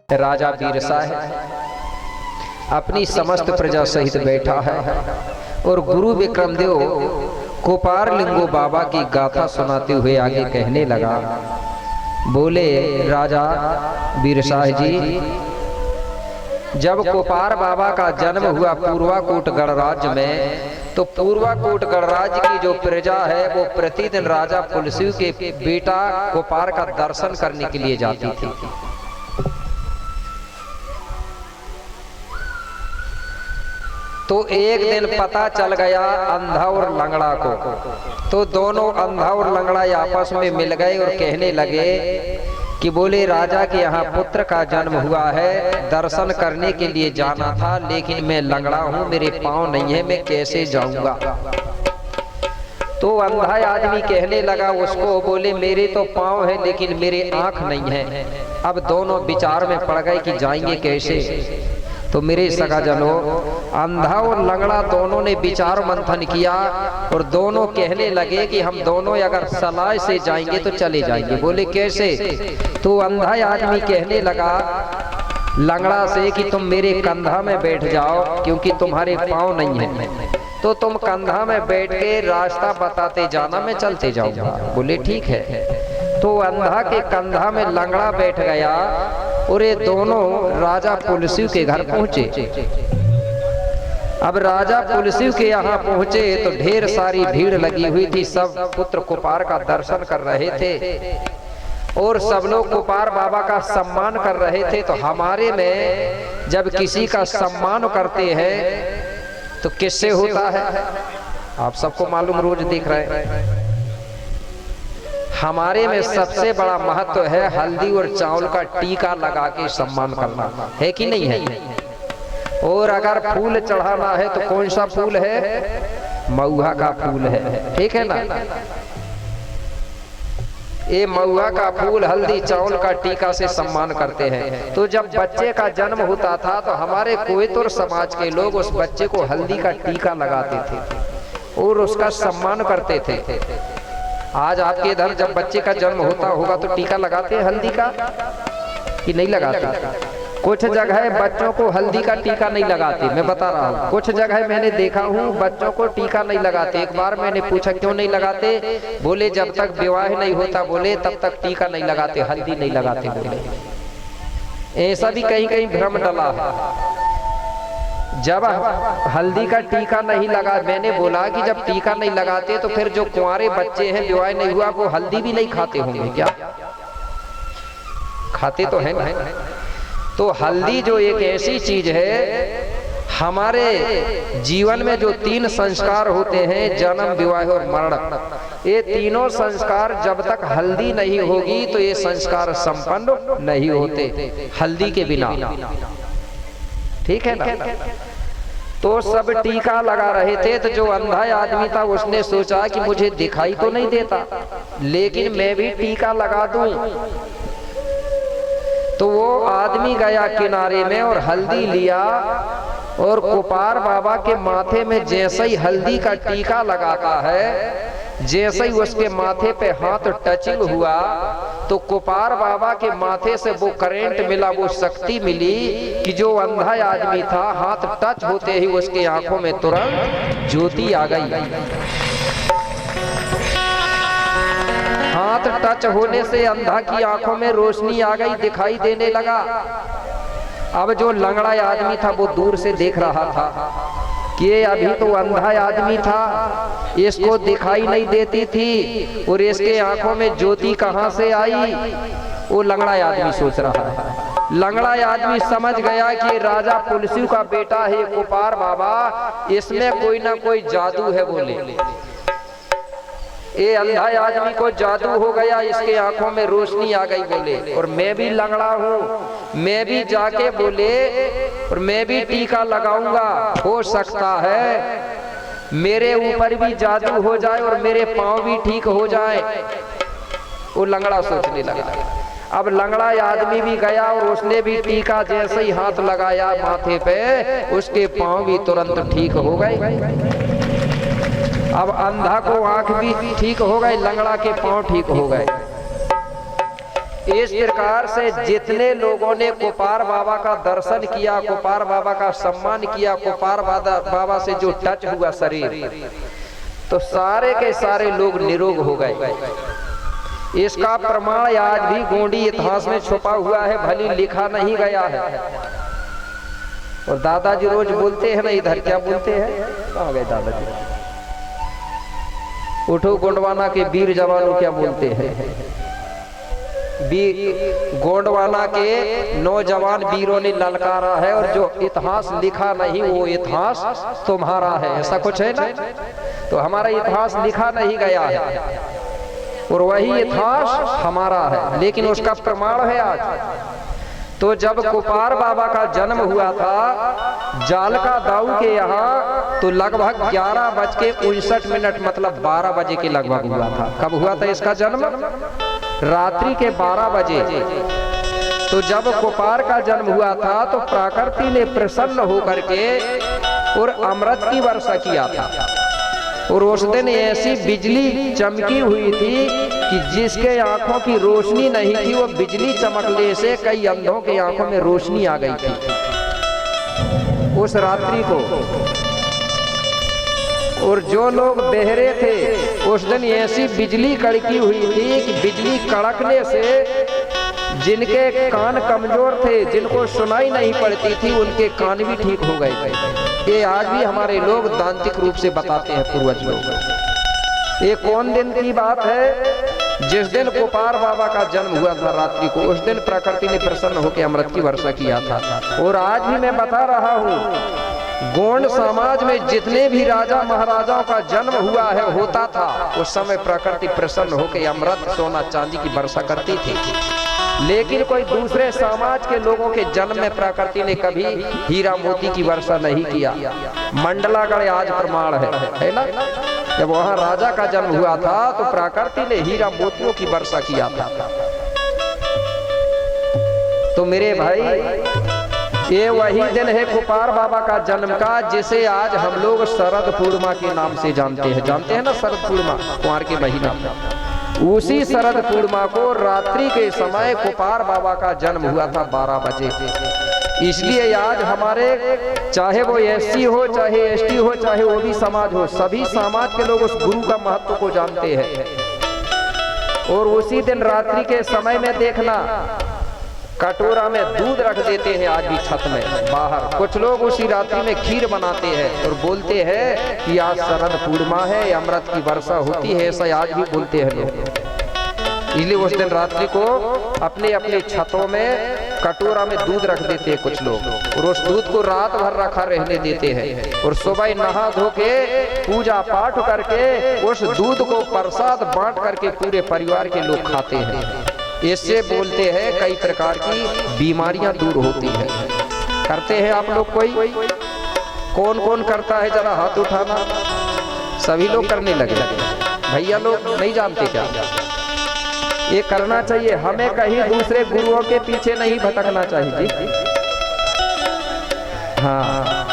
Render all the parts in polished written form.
राजा बीरसा है, अपनी समस्त प्रजा सहित बैठा है और गुरु विक्रमदेव कोपार लिंगो बाबा की गाथा सुनाते हुए आगे कहने लगा। बोले राजा बीरसाह जी, जब कोपार बाबा का जन्म हुआ पूर्वाकोट गणराज्य में, तो पूर्वाकोट गणराज्य की जो प्रजा है वो प्रतिदिन राजा पुलसिव के बेटा कोपार का दर्शन करने के लिए जाती थी। तो एक दिन पता चल गया अंधा और लंगड़ा को, तो दोनों अंधा और लंगड़ा आपस में मिल गए और कहने लगे कि बोले राजा के यहाँ पुत्र का जन्म हुआ है, दर्शन करने के लिए जाना था, लेकिन मैं लंगड़ा हूँ, मेरे पाँव नहीं है, मैं कैसे जाऊंगा। तो अंधा आदमी कहने लगा उसको, बोले मेरे तो पाँव है लेकिन मेरे आँख नहीं है। अब दोनों विचार में पड़ गए कि जाएंगे कैसे। तो मेरे सगाजनों, अंधा और लंगड़ा दोनों ने विचार मंथन किया और दोनों कहने लगे कि हम दोनों अगर सलाह से जाएंगे तो चले जाएंगे। बोले कैसे। तो अंधा आदमी कहने लगा लंगड़ा से कि तुम मेरे कंधा में बैठ जाओ, क्योंकि तुम्हारे पाँव नहीं है, तो तुम कंधा में बैठ के रास्ता बताते जाना, मैं चलते जाऊंगा। बोले ठीक है। तो अंधा के कंधा में लंगड़ा बैठ गया और ये दोनों राजा पुलसिव के घर पहुंचे। अब राजा पुलसिव के यहाँ पहुंचे तो ढेर सारी भीड़ लगी हुई थी, सब पुत्र कोपार का दर्शन कर रहे थे और सब लोग कोपार बाबा का सम्मान कर रहे थे। तो हमारे में जब किसी का सम्मान करते हैं तो किससे होता है, आप सबको मालूम, रोज देख रहे हैं। हमारे में सबसे बड़ा महत्व है हल्दी और चावल का टीका लगा के सम्मान करना, है कि नहीं है। और अगर फूल चढ़ाना है तो कौन सा फूल है, महुआ का फूल है, ठीक है ना। ये महुआ का फूल हल्दी चावल का टीका से सम्मान करते हैं। तो जब बच्चे का जन्म होता था तो हमारे कोयतुर समाज के लोग उस बच्चे को हल्दी का टीका लगाते थे और उसका सम्मान करते थे। आज आपके इधर जब बच्चे का जन्म होता होगा तो टीका लगाते हैं हल्दी का कि नहीं लगाते। कुछ जगह बच्चों को हल्दी का टीका नहीं लगाते, मैं बता रहा हूँ। कुछ जगह मैंने देखा हूँ बच्चों को टीका नहीं लगाते। एक बार मैंने पूछा क्यों नहीं लगाते, बोले जब तक विवाह नहीं होता, बोले तब तक टीका नहीं लगाते, हल्दी नहीं लगाते। बोले ऐसा भी कहीं कहीं भ्रम डला है। जब हल्दी का टीका नहीं लगा, मैंने बोला कि जब टीका नहीं लगाते तो फिर जो कुंवारे बच्चे हैं, विवाह नहीं हुआ, वो हल्दी भी नहीं खाते होंगे क्या, खाते तो हैं ना। तो हल्दी जो एक ऐसी चीज है, हमारे जीवन में जो 3 संस्कार होते हैं, जन्म विवाह और मरण, ये तीनों संस्कार जब तक हल्दी नहीं होगी तो ये संस्कार संपन्न नहीं होते हल्दी के बिना, ठीक है ना। तो सब टीका लगा रहे थे। तो जो अंधा आदमी था उसने सोचा कि मुझे दिखाई तो नहीं देता, लेकिन मैं भी टीका लगा दूं। तो वो आदमी गया किनारे में और हल्दी लिया और कोपार बाबा के माथे में जैसे ही हल्दी का टीका लगाता है, जैसे ही उसके माथे पे हाथ टचिंग हुआ तो कोपार बाबा के माथे से वो करंट मिला, वो शक्ति मिली कि जो अंधा आदमी था, हाथ टच होते ही उसके आंखों में तुरंत ज्योति आ गई। हाथ टच होने से अंधा की आंखों में रोशनी आ गई, दिखाई देने लगा। अब जो लंगड़ा आदमी था वो दूर से देख रहा था कि अभी तो अंधा आदमी था, इसको दिखाई नहीं देती थी और इसके आंखों में ज्योति कहां से आई, वो लंगड़ा आदमी सोच रहा है। लंगड़ा आदमी समझ गया कि राजा पुलसिव का बेटा है कोपार बाबा, इसमें कोई ना कोई जादू है। बोले ये अंधा आदमी को जादू हो गया, इसके आंखों में रोशनी आ गई। बोले और मैं भी लंगड़ा हूँ, मैं भी जाके बोले और मैं भी टीका लगाऊंगा, हो सकता है मेरे ऊपर भी जादू हो जाए और मेरे पांव भी ठीक हो जाए। वो लंगड़ा सोचने लगा। अब लंगड़ा आदमी भी गया और उसने भी टीका जैसे ही हाथ लगाया माथे पे, उसके पांव भी तुरंत ठीक हो गए। अब अंधा को आंख भी ठीक हो गई, लंगड़ा के पांव ठीक हो गए। इस प्रकार से जितने लोगों ने कोपार बाबा का दर्शन किया, कोपार बाबा का सम्मान किया, कोपार बाबा से जो टच हुआ शरीर, तो सारे के सारे लोग निरोग हो गए। इसका प्रमाण आज भी गोंडी इतिहास में छुपा हुआ है, भली लिखा नहीं गया है। और दादाजी रोज बोलते हैं ना, इधर क्या बोलते हैं, कहाँ गए दादाजी? उठो गोंडवाना के वीर जवानों, क्या बोलते हैं? गोंडवाना के नौजवान वीरों ने ललकारा है, और जो इतिहास लिखा नहीं वो इतिहास तुम्हारा है, ऐसा कुछ है ना। तो हमारा इतिहास लिखा नहीं गया है और वही इतिहास हमारा है, लेकिन उसका प्रमाण है आज। तो जब कोपार बाबा का जन्म हुआ था जालका दाऊ के यहाँ, तो लगभग 11:59 मतलब 12 बजे के लगभग हुआ था। कब हुआ था इसका जन्म? रात्रि के 12 बजे। तो जब कोपार का जन्म हुआ था तो प्रकृति ने प्रसन्न होकर के और अमृत की वर्षा किया था। और उस दिन ऐसी बिजली चमकी हुई थी कि जिसके आंखों की रोशनी नहीं थी, वो बिजली चमकने से कई अंधों के आंखों में रोशनी आ गई थी उस रात्रि को। और जो लोग बहरे थे उस दिन ऐसी बिजली कड़की हुई थी कि बिजली कड़कने से जिनके कान कमजोर थे, जिनको सुनाई नहीं पड़ती थी, उनके कान भी ठीक हो गए थे। ये आज भी हमारे लोग दांतिक रूप से बताते हैं पूर्वज लोग। ये कौन दिन की बात है? जिस दिन कोपार बाबा का जन्म हुआ था रात्रि को, उस दिन प्रकृति ने प्रसन्न होकर अमृत की वर्षा किया था। और आज भी मैं बता रहा हूँ, गोंड समाज में जितने भी राजा महाराजाओं का जन्म हुआ है, होता था, उस समय प्रकृति प्रसन्न होकर अमृत सोना चांदी की वर्षा करती थी। लेकिन कोई दूसरे समाज के लोगों के जन्म में प्रकृति ने कभी हीरा मोती की वर्षा नहीं किया। मंडलागढ़ आज प्रमाण है ना। जब वहां राजा का जन्म हुआ था तो प्रकृति ने हीरा मोतियों की वर्षा किया था। तो मेरे भाई, ये वही दिन है कोपार बाबा का जन्म का, जिसे आज हम लोग शरद पूर्णिमा के नाम से जानते हैं। जानते हैं ना शरद पूर्णिमा, कुंवर के महीना। उसी शरद पूर्णिमा को रात्रि के समय कोपार बाबा का जन्म हुआ था 12 बजे। इसलिए आज हमारे, चाहे वो एससी हो, चाहे एसटी हो, चाहे ओबी समाज हो, सभी समाज के लोग उस गुरु का महत्व को जानते हैं। और उसी दिन रात्रि के समय में देखना, कटोरा में दूध रख देते हैं आज भी छत में बाहर। कुछ लोग उसी रात्रि में खीर बनाते हैं और बोलते हैं कि आज शरद पूर्णिमा है, अमृत की वर्षा होती है, ऐसा आज भी बोलते हैं लोग। इसलिए उस दिन रात्रि को अपने अपने छतों में कटोरा में दूध रख देते हैं कुछ लोग, और उस दूध को रात भर रखा रहने देते हैं। और सुबह नहा धो के पूजा पाठ करके उस दूध को प्रसाद बांट करके पूरे परिवार के लोग खाते हैं। इससे बोलते हैं कई प्रकार की बीमारियां दूर होती है। करते हैं आप लोग? कोई कौन कौन करता है? जरा हाथ उठाना। सभी लोग करने लगे। भैया लोग नहीं जानते क्या? ये करना चाहिए। हमें कहीं दूसरे गुरुओं के पीछे नहीं भटकना चाहिए जी। हाँ,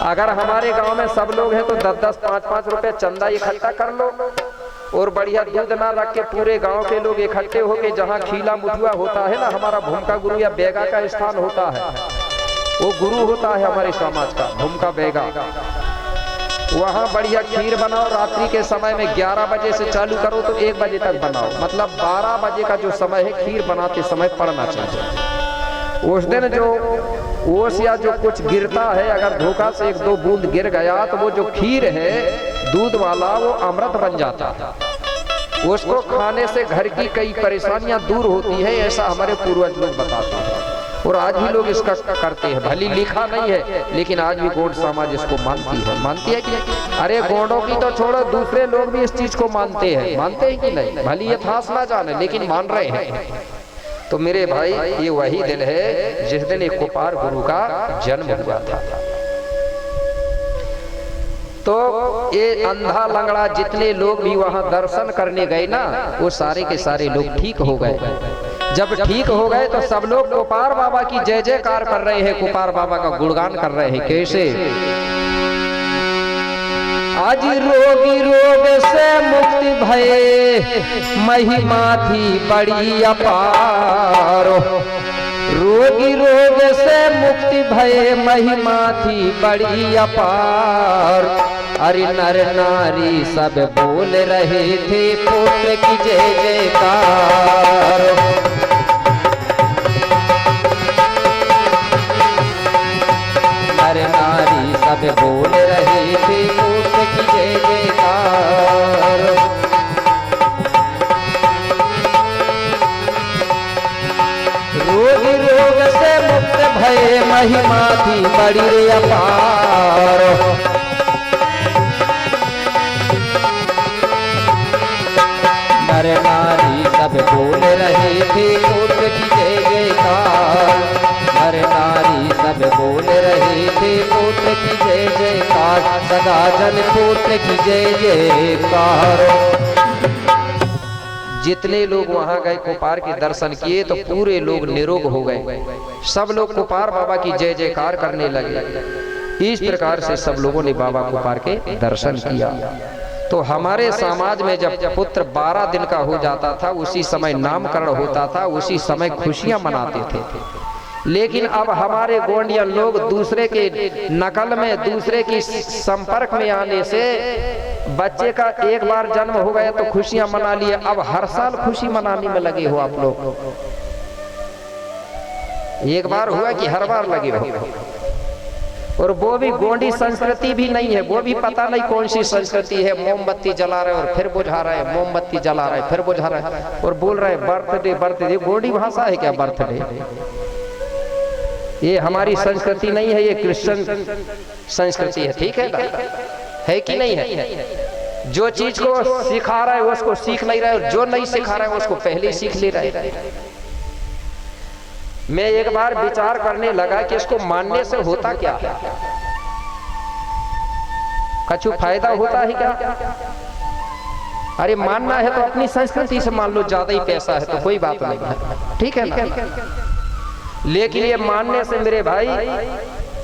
अगर हमारे गांव में सब लोग हैं तो 10-10, 5-5 रुपए चंदा इकट्ठा कर लो और बढ़िया दूध ना रख के पूरे गांव के लोग इकट्ठे होके, जहाँ खीला मुठुआ होता है ना, हमारा भूमका गुरु या बेगा का स्थान होता है, वो गुरु होता है हमारे समाज का, भूमका बेगा। वहाँ बढ़िया खीर बनाओ। रात्रि के समय में 11 बजे से चालू करो तो 1 बजे तक बनाओ, मतलब 12 बजे का जो समय है खीर बनाते समय पड़ना चाहिए। उस दिन जो ओस या जो कुछ गिरता है, अगर धोखा से 1-2 बूंद गिर गया तो वो जो खीर है दूध वाला, वो अमृत बन जाता है। उसको खाने से घर की कई परेशानियां दूर होती है, ऐसा हमारे पूर्वज लोग बताते हैं। और आज भी लोग इसका करते हैं। भली लिखा नहीं है, लेकिन आज भी गोंड समाज इसको मानती है कि अरे गोंडों की तो छोड़ो, दूसरे लोग भी इस चीज को मानते हैं। मानते हैं कि नहीं? भली यथार्थ ना जाने, लेकिन मान रहे हैं। तो मेरे भाई, ये वही दिन है जिस दिन एक कोपार गुरु का जन्म हुआ था। तो ये अंधा लंगड़ा जितने लोग भी वहां दर्शन करने गए ना, वो सारे के सारे लोग ठीक हो गए। जब ठीक हो गए तो सब लोग कोपार बाबा की जय जयकार कर रहे हैं, कोपार बाबा का गुणगान कर रहे हैं। कैसे? आज रोगी रोग से मुक्ति भये महिमा थी बड़ी अपार। रोगी रोग से मुक्ति भये महिमा थी बड़ी अपार। अरे नर नारी सब बोल रहे थे पुत्र की जय जयकार। नर नारी सब बोल रहे थे पुत्र की जय जयकार। रोग रोग से मुक्त भये महिमा थी बड़ी अपार। नर नारी सब बोल रहे थे पुत्र की जय जयकार। नर नारी सब बोल रहे थे पुत्र की जय जयकार। सदा जन पुत्र की जय जयकार। जितने लोग वहां गए कुपार के दर्शन किए तो पूरे लोग निरोग हो गए। सब लोग कुपार बाबा की जय जयकार करने लगे। इस प्रकार से सब लोगों ने बाबा कुपार के दर्शन किया। तो हमारे समाज में जब पुत्र 12 दिन का हो जाता था उसी समय नामकरण होता था, उसी समय खुशियां मनाते थे। लेकिन अब हमारे गोंडियन लोग दूसरे के नकल में, दूसरे की संपर्क में आने से बच्चे का एक बार जन्म हो गया तो खुशियां मना लिए। अब हर साल खुशी मनाने में लगे हो आप लोग। एक बार हुआ कि हर बार लगे हो। और वो भी गोंडी संस्कृति भी नहीं है, वो भी पता नहीं कौन सी संस्कृति है। मोमबत्ती जला रहे और फिर बुझा रहे, मोमबत्ती जला रहे फिर बुझा रहे और बोल रहे बर्थडे बर्थडे। गोंडी भाषा है क्या बर्थडे? ये हमारी संस्कृति नहीं है, ये क्रिश्चियन संस्कृति है। ठीक है ना? है कि नहीं है? जो चीज को सिखा रहा है उसको सीख नहीं रहा है, जो नहीं सिखा रहा है उसको पहले ही सीख ले रहा है। मैं एक बार विचार करने लगा कि इसको मानने से होता क्या है? कछु फायदा होता है क्या? अरे मानना है तो अपनी संस्कृति से मान लो, ज्यादा ही पैसा है तो कोई बात नहीं है, ठीक है ना? लेकिन ये मानने से मेरे भाई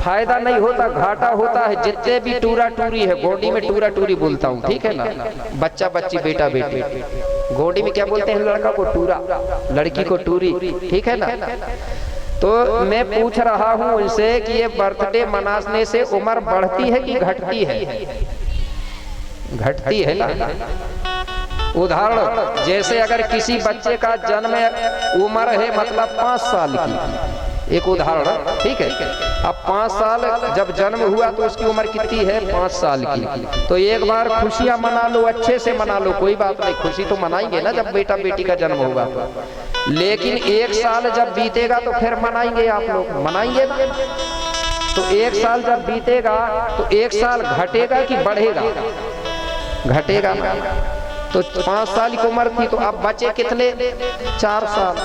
फायदा नहीं होता, घाटा होता है। जितने भी टूरा टूरी है, गोंडी में टूरा टूरी बोलता हूँ, ठीक है ना? बच्चा बच्ची बेटा बेटी, गोंडी में क्या बोलते हैं? लड़का को टूरा, लड़की को टूरी, ठीक है ना? तो मैं पूछ रहा हूँ उनसे कि ये बर्थडे मनाने से उम्र बढ़ती है कि घटती है? घटती है ना। उदाहरण, जैसे अगर किसी बच्चे का जन्म उम्र है मतलब 5 साल की, एक उदाहरण, ठीक है? अब 5 साल जब जन्म हुआ तो उसकी उम्र कितनी है? 5 साल की। तो एक बार खुशियां मना लो, अच्छे से मना लो, कोई बात नहीं, खुशी तो मनाएंगे ना जब बेटा बेटी का जन्म होगा। लेकिन 1 साल जब बीतेगा तो फिर मनाएंगे आप लोग, मनाएंगे ना? तो 1 साल जब बीतेगा तो 1 साल घटेगा कि बढ़ेगा? घटेगा। तो 5 साल की उम्र थी तो अब बचे कितने? 4 साल।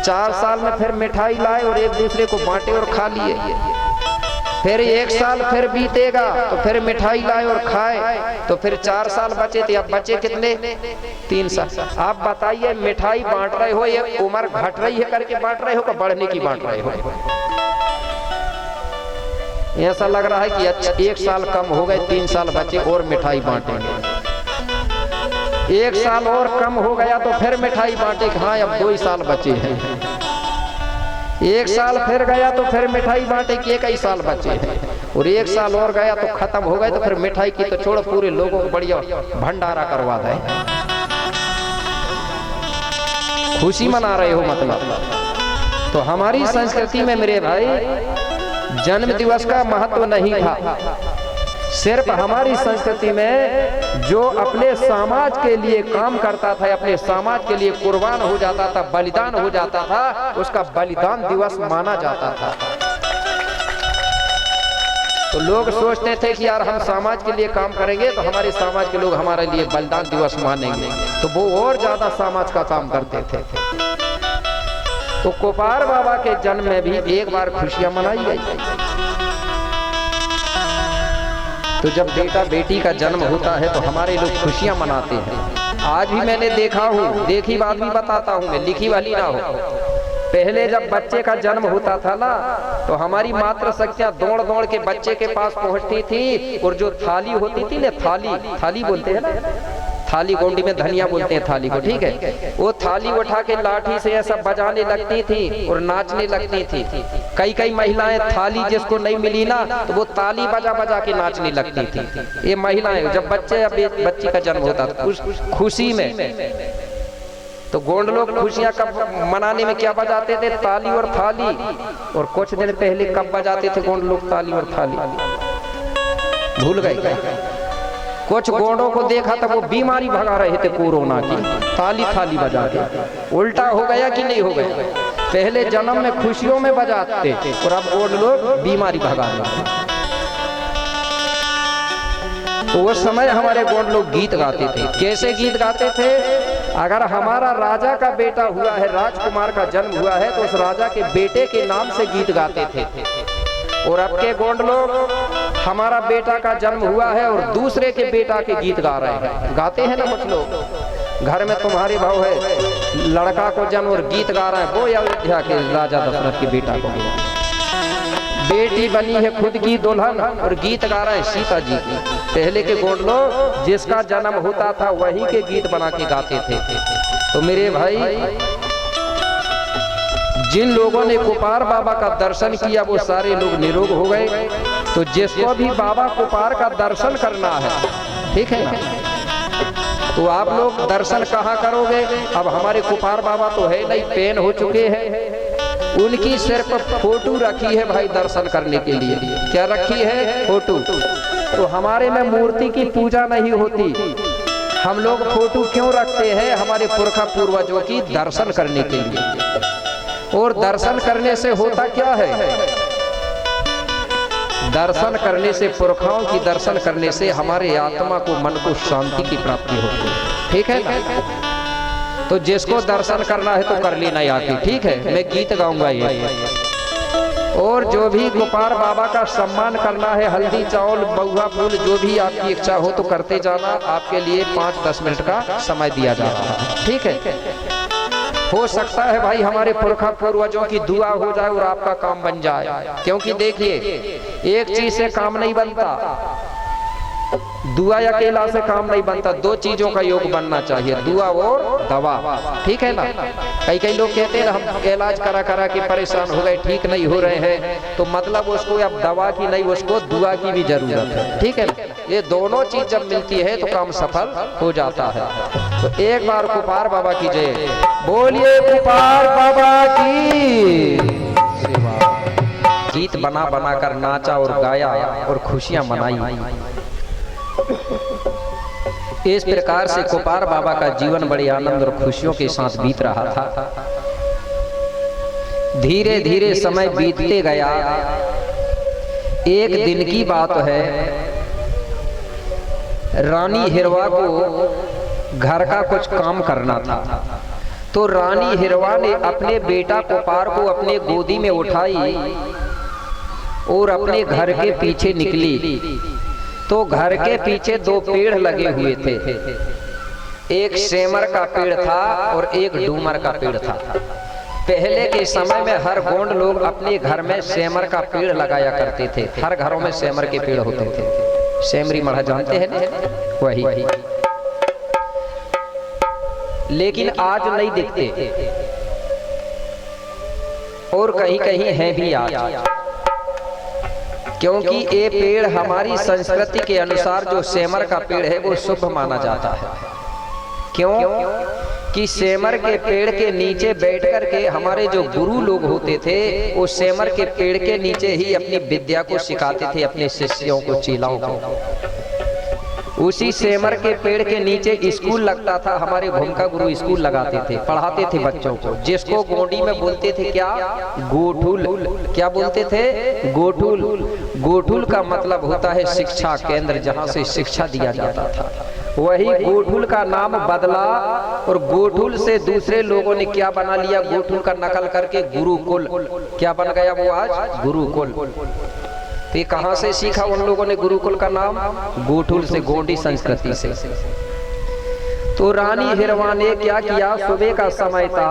4 साल में फिर मिठाई लाए और एक दूसरे को बांटे और खा लिए। फिर 1 साल फिर बीतेगा तो फिर मिठाई लाए और खाए, तो फिर 4 साल बचे थे। अब बचे कितने? 3 साल। आप बताइए, मिठाई बांट रहे हो, ये उम्र घट रही है करके बांट रहे हो कि बढ़ने की बांट रहे हो? ऐसा लग रहा है कि अच्छा 1 साल कम हो गए, 3 साल बचे और मिठाई बांटेंगे। 1 साल और कम हो गया तो फिर मिठाई बांटे, हाँ अब 2 साल बचे हैं। 1 साल फिर गया तो फिर मिठाई बांटे कि 1 ही साल बचे हैं। और 1 साल और गया तो खत्म हो गए तो फिर मिठाई की तो छोड़ो, पूरे लोगों को बढ़िया भंडारा करवा दे। खुशी मना रहे हो मतलब। तो हमारी संस्कृति में मेरे भाई जन्म दिवस का महत्व नहीं था। सिर्फ हमारी संस्कृति में जो अपने समाज के लिए काम करता था, अपने समाज के लिए कुर्बान हो जाता था, बलिदान हो जाता था, उसका बलिदान दिवस माना जाता था। तो लोग सोचते थे कि यार हम समाज के लिए काम करेंगे तो हमारे समाज के लोग हमारे लिए बलिदान दिवस मानेंगे, तो वो और ज्यादा समाज का काम करते थे। तो कुपार बाबा के जन्म में भी एक बार खुशियां मनाई गई। तो जब बेटा बेटी का जन्म होता है तो हमारे लोग खुशियां मनाते हैं। आज भी मैंने देखा हूँ, देखी बात भी बताता हूँ मैं, लिखी वाली ना हो। पहले जब बच्चे का जन्म होता था ना, तो हमारी मातृ शक्तियां दौड़ दौड़ के बच्चे के पास पहुंचती थी, और जो थाली होती थी ना, थाली बोलते हैं ना, थाली गोंडी में धनिया बोलते हैं थाली को, ठीक है, वो थाली उठा के लाठी से ऐसा बजाने लगती थी और नाचने लगती थी। कई महिलाएं थाली जिसको नहीं मिली ना, तो वो ताली बजा बजा के नाचने लगती थी। ये महिलाएं जब बच्ची का जन्म होता था उस खुशी में, तो गोंड लोग खुशियां कब मनाने में क्या बजाते थे? ताली और थाली। और कुछ दिन पहले कब बजाते थे गोंड लोग ताली और थाली? भूल गए? कुछ गोंडों को देखा था वो बीमारी भगा रहे थे कोरोना की, ताली थाली बजा के। उल्टा हो गया कि नहीं हो गया? पहले जन्म में खुशियों में बजाते और अब गोंड लोग बीमारी भगा रहे थे। तो उस समय हमारे गोंड लोग गीत गाते थे। कैसे गीत गाते थे? अगर हमारा राजा का बेटा हुआ है, राजकुमार का जन्म हुआ है, तो उस राजा के बेटे के नाम से गीत गाते थे। और अब के गोंड लोग, हमारा बेटा का जन्म हुआ है और दूसरे के बेटा के गीत गा रहे हैं। गाते हैं ना कुछ लोग, घर में तुम्हारे भाव है, लड़का को जन्म और गीत गा रहे हैं, वो अयोध्या के राजा दशरथ के बेटा को। बेटी बनी है खुद की दुल्हन और गीत गा रहे हैं सीता जी की। पहले के गोंड लोग जिसका जन्म होता था वही के गीत बना के गाते थे। तो मेरे भाई, जिन लोगों ने कुपार बाबा का दर्शन किया वो सारे लोग निरोग हो गए। तो जिसको भी बाबा कुपार का दर्शन करना है, ठीक है, तो आप लोग दर्शन कहाँ करोगे? अब हमारे कुपार बाबा तो है नहीं, पेन हो चुके हैं। उनकी सिर्फ फोटो रखी है भाई दर्शन करने के लिए। क्या रखी है? फोटो। तो हमारे में मूर्ति की पूजा नहीं होती। हम लोग फोटो क्यों रखते हैं? हमारे पुरखा पूर्वजों की दर्शन करने के लिए। और दर्शन करने से होता क्या है? दर्शन करने से, पुरखाओं की दर्शन करने से हमारे आत्मा को, मन को शांति की प्राप्ति होती है, ठीक है ना? तो जिसको दर्शन करना है तो कर लेना आके, ठीक है? मैं गीत गाऊंगा ये। और जो भी गोपाल बाबा का सम्मान करना है, हल्दी चावल बहुआ फूल जो भी आपकी इच्छा हो तो करते जाना। आपके लिए 5-10 मिनट का समय दिया जा रहा है, ठीक है? हो सकता है भाई हमारे पुरखा पूर्वजों की दुआ हो जाए और आपका काम बन जाए। क्योंकि देखिए, एक चीज से काम नहीं बनता, दुआ अकेला से काम नहीं बनता। 2 चीजों का योग बनना चाहिए, दुआ और दवा, ठीक है ना? कई लोग कहते हैं हम इलाज करा करा के परेशान हो गए, ठीक नहीं हो रहे हैं, तो मतलब उसको अब दवा की नहीं, उसको दुआ की भी जरूरत है, ठीक है? ये दोनों चीज जब मिलती है तो काम सफल हो जाता है। तो एक बार कुपार बाबा की जय बोलिए, कुपार बाबा की सेवा। गीत बना बना कर नाचा और गाया और खुशियां मनाई। इस प्रकार से कुपार बाबा का जीवन बड़े आनंद और खुशियों के साथ बीत रहा था। धीरे धीरे समय बीतते गया। एक दिन की बात है, रानी हिरवा को घर का कुछ काम करना था। तो रानी हिरवा ने अपने बेटा कुपार को अपने गोदी में उठाई और अपने घर के पीछे निकली। तो घर के पीछे 2 पेड़ लगे हुए थे, एक सेमर का पेड़ था और एक डूमर का पेड़ था। पहले के समय में हर गोंड लोग अपने घर में सेमर का पेड़ लगाया करते थे। हर घरों में सेमर के पेड़ होते थे। सेमरी मड़ा जानते हैं ना, वही। लेकिन आज नहीं दिखते और कहीं कहीं हैं भी आज, क्योंकि ये पेड़ हमारी संस्कृति के अनुसार जो सेमर का पेड़ है वो शुभ माना जाता है। क्यों? कि सेमर के पेड़ के नीचे बैठ कर के हमारे जो गुरु लोग होते थे वो सेमर के पेड़ के नीचे ही अपनी विद्या को सिखाते थे अपने शिष्यों को, चेलाओं को। उसी सेमर के पेड़ के नीचे स्कूल लगता था। हमारे भूमिका गुरु स्कूल लगाते थे, पढ़ाते थे बच्चों को, जिसको गोंडी में बोलते थे क्या? गोठुल। क्या बोलते थे? गोठुल। गोठुल का मतलब होता है शिक्षा केंद्र, जहाँ से शिक्षा दिया जाता था। वही गोठुल का नाम बदला और गोठुल से दूसरे लोगों ने क्या बना लिया? गोठुल का नकल करके गुरुकुल। क्या बन गया वो आज? गुरुकुल। तो ये कहाँ से सीखा उन लोगों ने गुरुकुल का नाम? गोठुल से, गोंडी संस्कृति से। तो रानी हिरवा ने क्या किया? सुबह का समय था,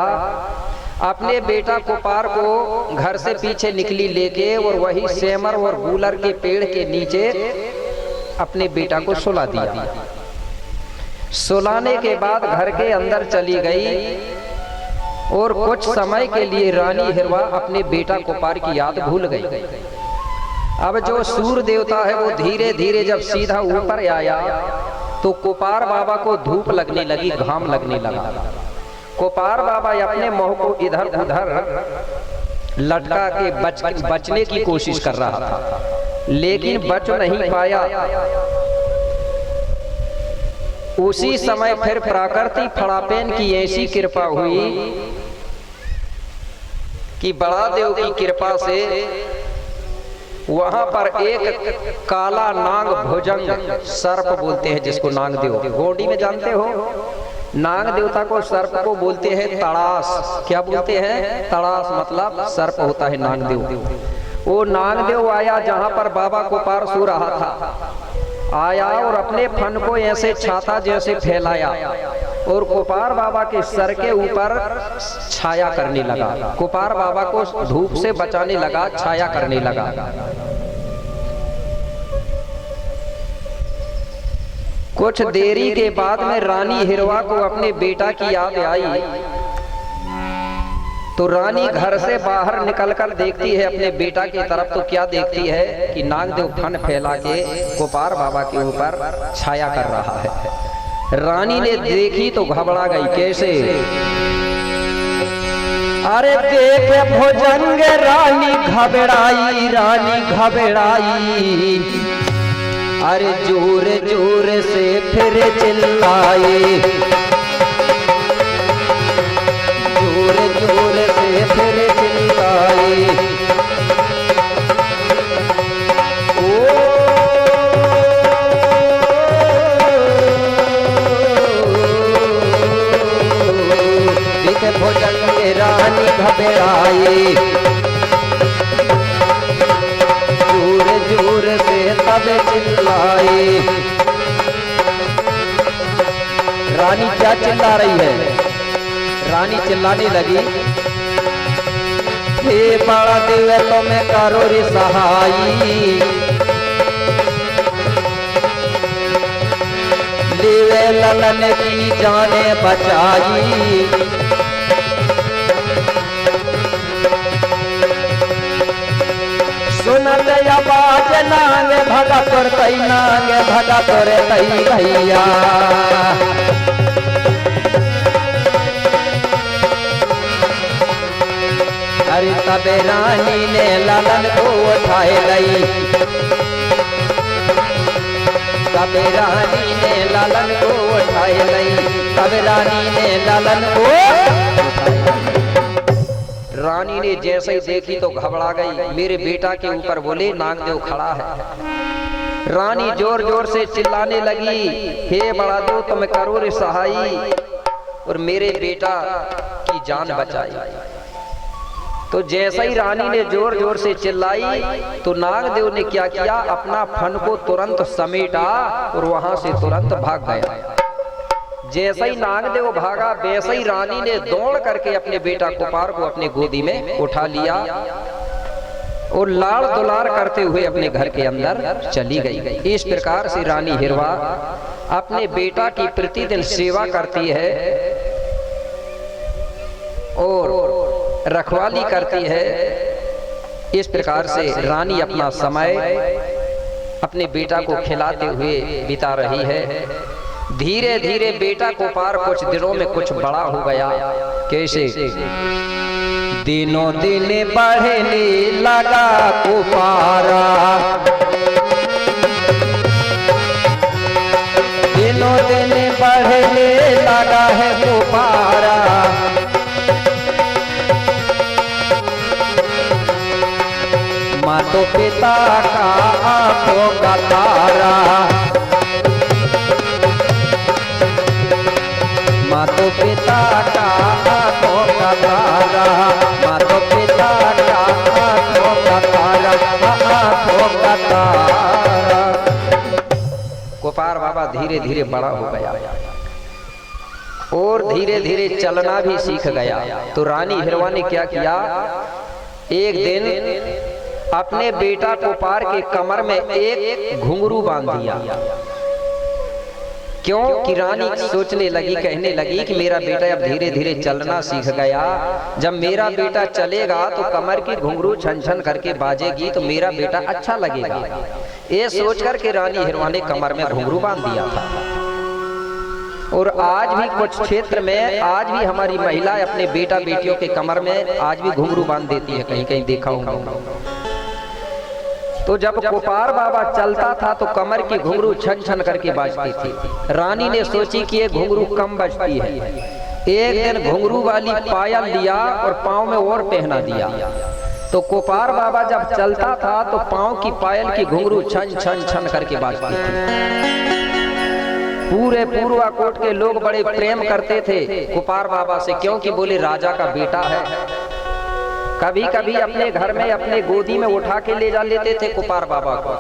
अपने बेटा कोपार को घर से पीछे निकली लेके और वही सेमर और गूलर के पेड़ के नीचे अपने बेटा को सुला दिया। सुलाने के बाद घर के अंदर चली गई और कुछ समय के लिए रानी हिरवा अपने बेटा कोपार की याद भूल गई। अब जो सूर्य देवता है वो धीरे धीरे जब सीधा ऊपर आया तो कोपार बाबा को धूप लगने लगी, घाम लगने लगा। कोपार बाबा अपने मुंह को इधर उधर लटका के बचने की कोशिश कर रहा था, लेकिन बच नहीं पाया। उसी समय फिर प्राकृतिक फड़ापेन की ऐसी कृपा हुई कि बड़ा देव की कृपा से वहां पर एक काला नाग भुजंग सर्प बोलते हैं जिसको नाग देव, गोंडी में जानते हो, नाग देवता को सर्प को बोलते हैं तड़ास। क्या बोलते हैं? तड़ास मतलब सर्प होता है नाग देव। वो नाग देव आया जहां पर बाबा कोपार सो रहा था, आया और अपने फन को ऐसे छाता जैसे फैलाया और कोपार बाबा के सर के ऊपर छाया करने लगा। कोपार बाबा को धूप से बचाने लगा, छाया करने लगा। कुछ देरी के बाद में रानी हिरवा को अपने बेटा की याद आई तो रानी घर से बाहर निकलकर देखती है अपने बेटा की तरफ, तो क्या देखती है कि नागदेव फन फैला के कोपार बाबा के ऊपर छाया कर रहा है। रानी ने देखी तो घबरा गई। कैसे? अरे देखे भुजंग रानी घबराई, रानी घबराई, अरे जोर जोर से फिर चिल्लाए, जोर जोर से फिर चिल्लाए। ओ देखे भुजंग रानी घबराए, जोर जोर से तब चिल्लाए। रानी क्या चिल्ला रही है? रानी चिल्लाने लगी, हे बड़ा देव तो मैं करो रे सहाई, देवे ललन की जाने बचाई। सुनत आवाज नांग भगा तोर तई, नांग भगा तोर तई भैया। अरे तब रानी ने लालन को उठाए लई, तब रानी ने लालन को उठाए लई, तब रानी ने लालन को रानी ने जैसे ही देखी तो घबरा गई। मेरे बेटा के ऊपर बोले नागदेव खड़ा है। रानी जोर जोर से चिल्लाने लगी, हे बड़ा देव तुम करो रे सहाई और मेरे बेटा की जान बचाई। तो जैसे ही रानी ने जोर जोर से चिल्लाई तो नागदेव ने क्या किया, अपना फन को तुरंत समेटा और वहां से तुरंत भाग गया। जैसे ही नागदेव भागा वैसे ही रानी ने दौड़ करके अपने बेटा कोपार को अपने गोदी में उठा लिया और लाड़ दुलार करते हुए अपने घर के अंदर चली गई। इस प्रकार से रानी हिरवा अपने बेटा की प्रतिदिन सेवा करती है और रखवाली करती है। इस प्रकार से रानी अपना समय अपने बेटा को खिलाते हुए बिता रही है। धीरे धीरे बेटा कोपार कुछ दिनों में कुछ बड़ा हो गया। कैसे? दिनों दिन बढ़ने लगा कोपारा, दिनों दिन बढ़ने लगा है कोपारा। मातो पिता का आंखों का तारा, मातो पिता का आंखों का तारा, मातो पिता का आंखों का तारा, आंखों का तारा। कोपार बाबा धीरे धीरे बड़ा हो गया और धीरे धीरे चलना भी सीख गया। तो रानी हिरवा ने क्या किया, एक दिन अपने बेटा कोपार के कमर में एक घुंघरू बांध दिया। क्यों कि रानी सोचने लगी, कहने लगी कि मेरा बेटा अब धीरे धीरे चलना सीख गया, जब मेरा बेटा चलेगा तो कमर की घुंघरू छन छन करके बाजेगी तो मेरा बेटा अच्छा लगेगा। ये सोचकर के रानी हिरवा ने कमर में घुंघरू बांध दिया था। और आज भी कुछ क्षेत्र में आज भी हमारी महिलाएं अपने बेटा बेटियों के कमर में आज भी घुंघरू बांध देती है, कहीं कहीं देखा हूं। तो जब कोपार बाबा चलता था तो कमर की घुंघरू छन छन करके बाजती थी। रानी ने सोची कि ये घुंघरू कम बजती है, एक दिन घुंघरू वाली पायल लिया और पाँव में और पहना दिया। तो कोपार बाबा जब चलता था तो पाँव की पायल की घुंघरू छन छन छन करके बाजती थी। पूरे पूर्वाकोट के लोग बड़े प्रेम करते थे कोपार बाबा से, क्योंकि बोले राजा का बेटा है। कभी कभी अपने घर में अपने गोदी में उठा के ले जा लेते थे कोपार बाबा को।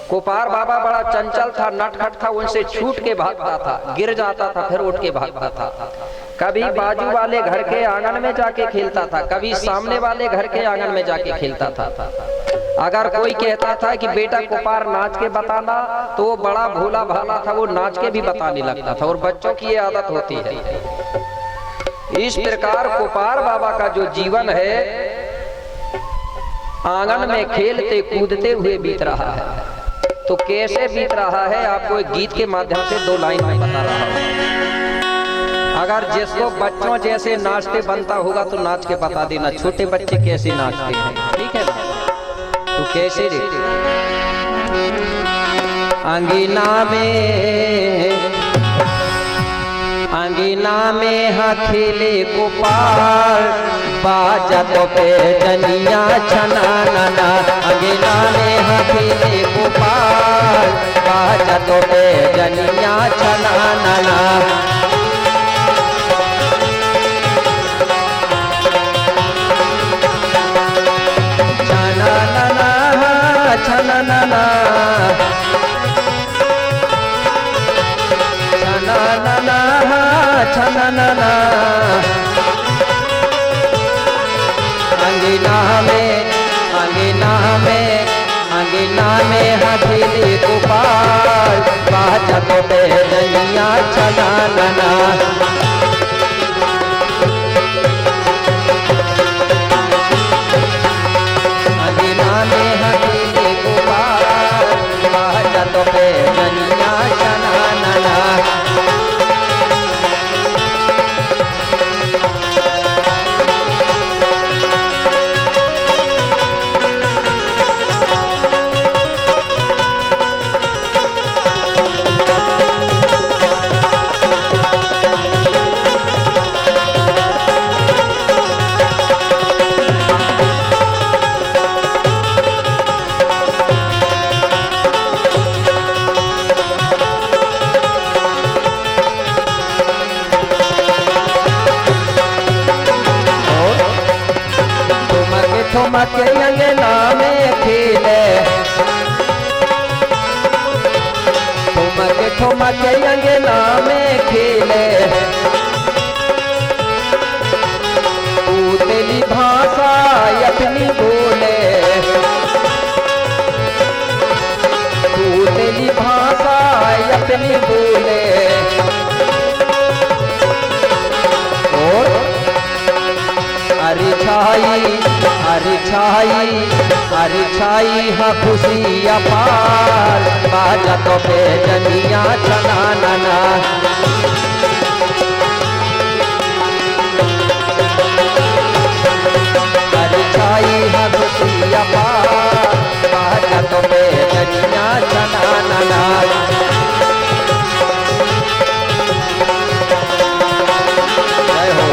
कोपार बाबा बड़ा चंचल था, नटखट था, उनसे छूट के भागता था, गिर जाता था फिर उठ के भागता था। कभी बाजू वाले घर के आंगन में जाके खेलता था, कभी सामने वाले घर के आंगन में जाके खेलता था। अगर कोई कहता था कि बेटा कोपार नाच के बताना तो वो बड़ा भोला भाला था, वो नाच के भी बताने लगता था। और बच्चों की ये आदत होती है। इस प्रकार कोपार बाबा का जो जीवन है आंगन में खेलते कूदते हुए बीत रहा है। तो कैसे बीत रहा है आपको एक गीत के माध्यम से 2 लाइन में बता रहा हूं। अगर जिसको बच्चों जैसे नाचते बनता होगा तो नाच के बता देना, छोटे बच्चे कैसे नाचते हैं, ठीक है ना? तो कैसे देखते अंगीना में खेले कोपार बाजत पे जनिया छना नना। अंगीना में खेले कोपार बाजत पे जनिया छना नना। छना नना छना नना छना नना। अंगीना में हथेली कोपार बाजत पे जनिया छना नना। अंगीना में हथेली कोपार बाजत पे जनिया छना नना। ठुमके अंगना में खेले, ठुमके अंगना में खेले। तू तेरी भाषा अपनी बोले, तू तेरी भाषा अपनी बोले। और हरी छाई हाँ खुशी अपार बाजत पे जनिया छना नना। हरी छाई हाँ खुशी अपार बाजत पे जनिया छना नना। जय हो।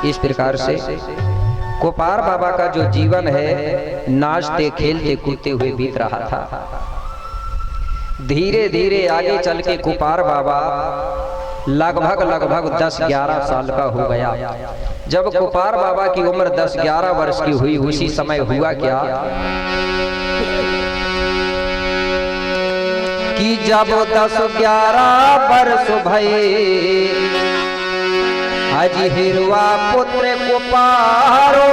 इस प्रकार से गोपाल बाबा का जो जीवन है नाचते खेलते कूदते हुए बीत रहा था। धीरे धीरे आगे चल के गोपाल बाबा लगभग 10-11 साल का हो गया। जब गोपाल बाबा की उम्र 10-11 वर्ष की हुई, उसी समय हुआ क्या कि जब 10-11 वर्ष भये हाजी हिरवा पुत्र गोपारो,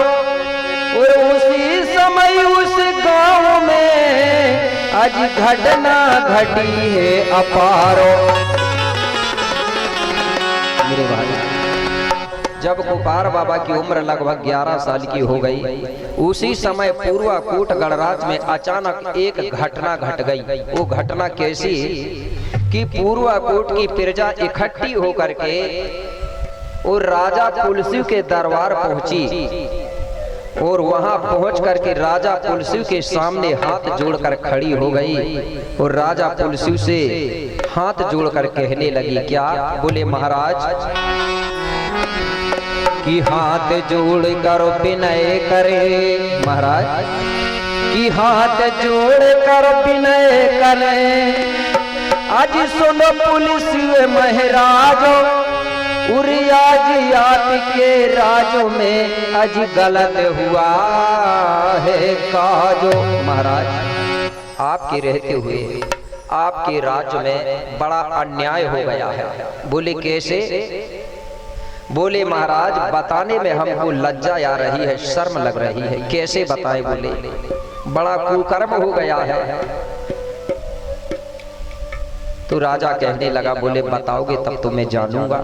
और उसी समय उस गांव में आज घटना घटी है अपारो। मेरे भाई, जब गोपाल बाबा की उम्र लगभग 11 साल की हो गई, उसी समय पूर्वाकोट गणराज्य में अचानक एक घटना घट गई। वो घटना कैसी कि पूर्वाकोट की प्रजा इकट्ठी होकर के और राजा पुलसिव के दरबार पहुंची, और वहां पहुंच करके राजा पुलसिव के सामने हाथ जोड़कर खड़ी हो गई, और राजा पुलसिव से हाथ जोड़कर कहने लगी क्या? बोले महाराज कि हाथ जोड़ कर विनय करे, महाराज कि हाथ जोड़ कर विनय करे, आज सुनो पुलिस महाराज उरियाज आपके राजों में आज गलत हुआ है काजो। महाराज, आपके रहते हुए आपके राज्य में बड़ा अन्याय हो गया है। बोले कैसे? बोले महाराज बताने में हमको लज्जा आ रही है, शर्म लग रही है, कैसे बताए? बोले बड़ा कुकर्म हो गया है। तो राजा कहने लगा, बोले बताओगे तब तो मैं जानूंगा।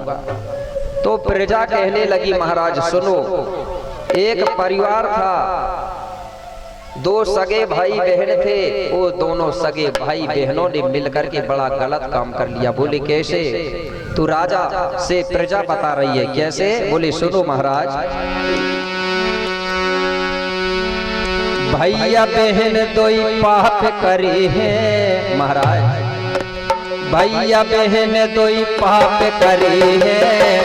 तो प्रजा कहने लगी महाराज सुनो, एक परिवार था, 2 सगे भाई बहन थे, वो दोनों सगे भाई बहनों ने मिलकर के बड़ा गलत काम कर लिया। बोले कैसे? तो राजा से प्रजा बता रही है कैसे? बोले सुनो महाराज, भैया बहन 2 पाप करे हैं। महाराज भैया बहन 2 पाप करे हैं,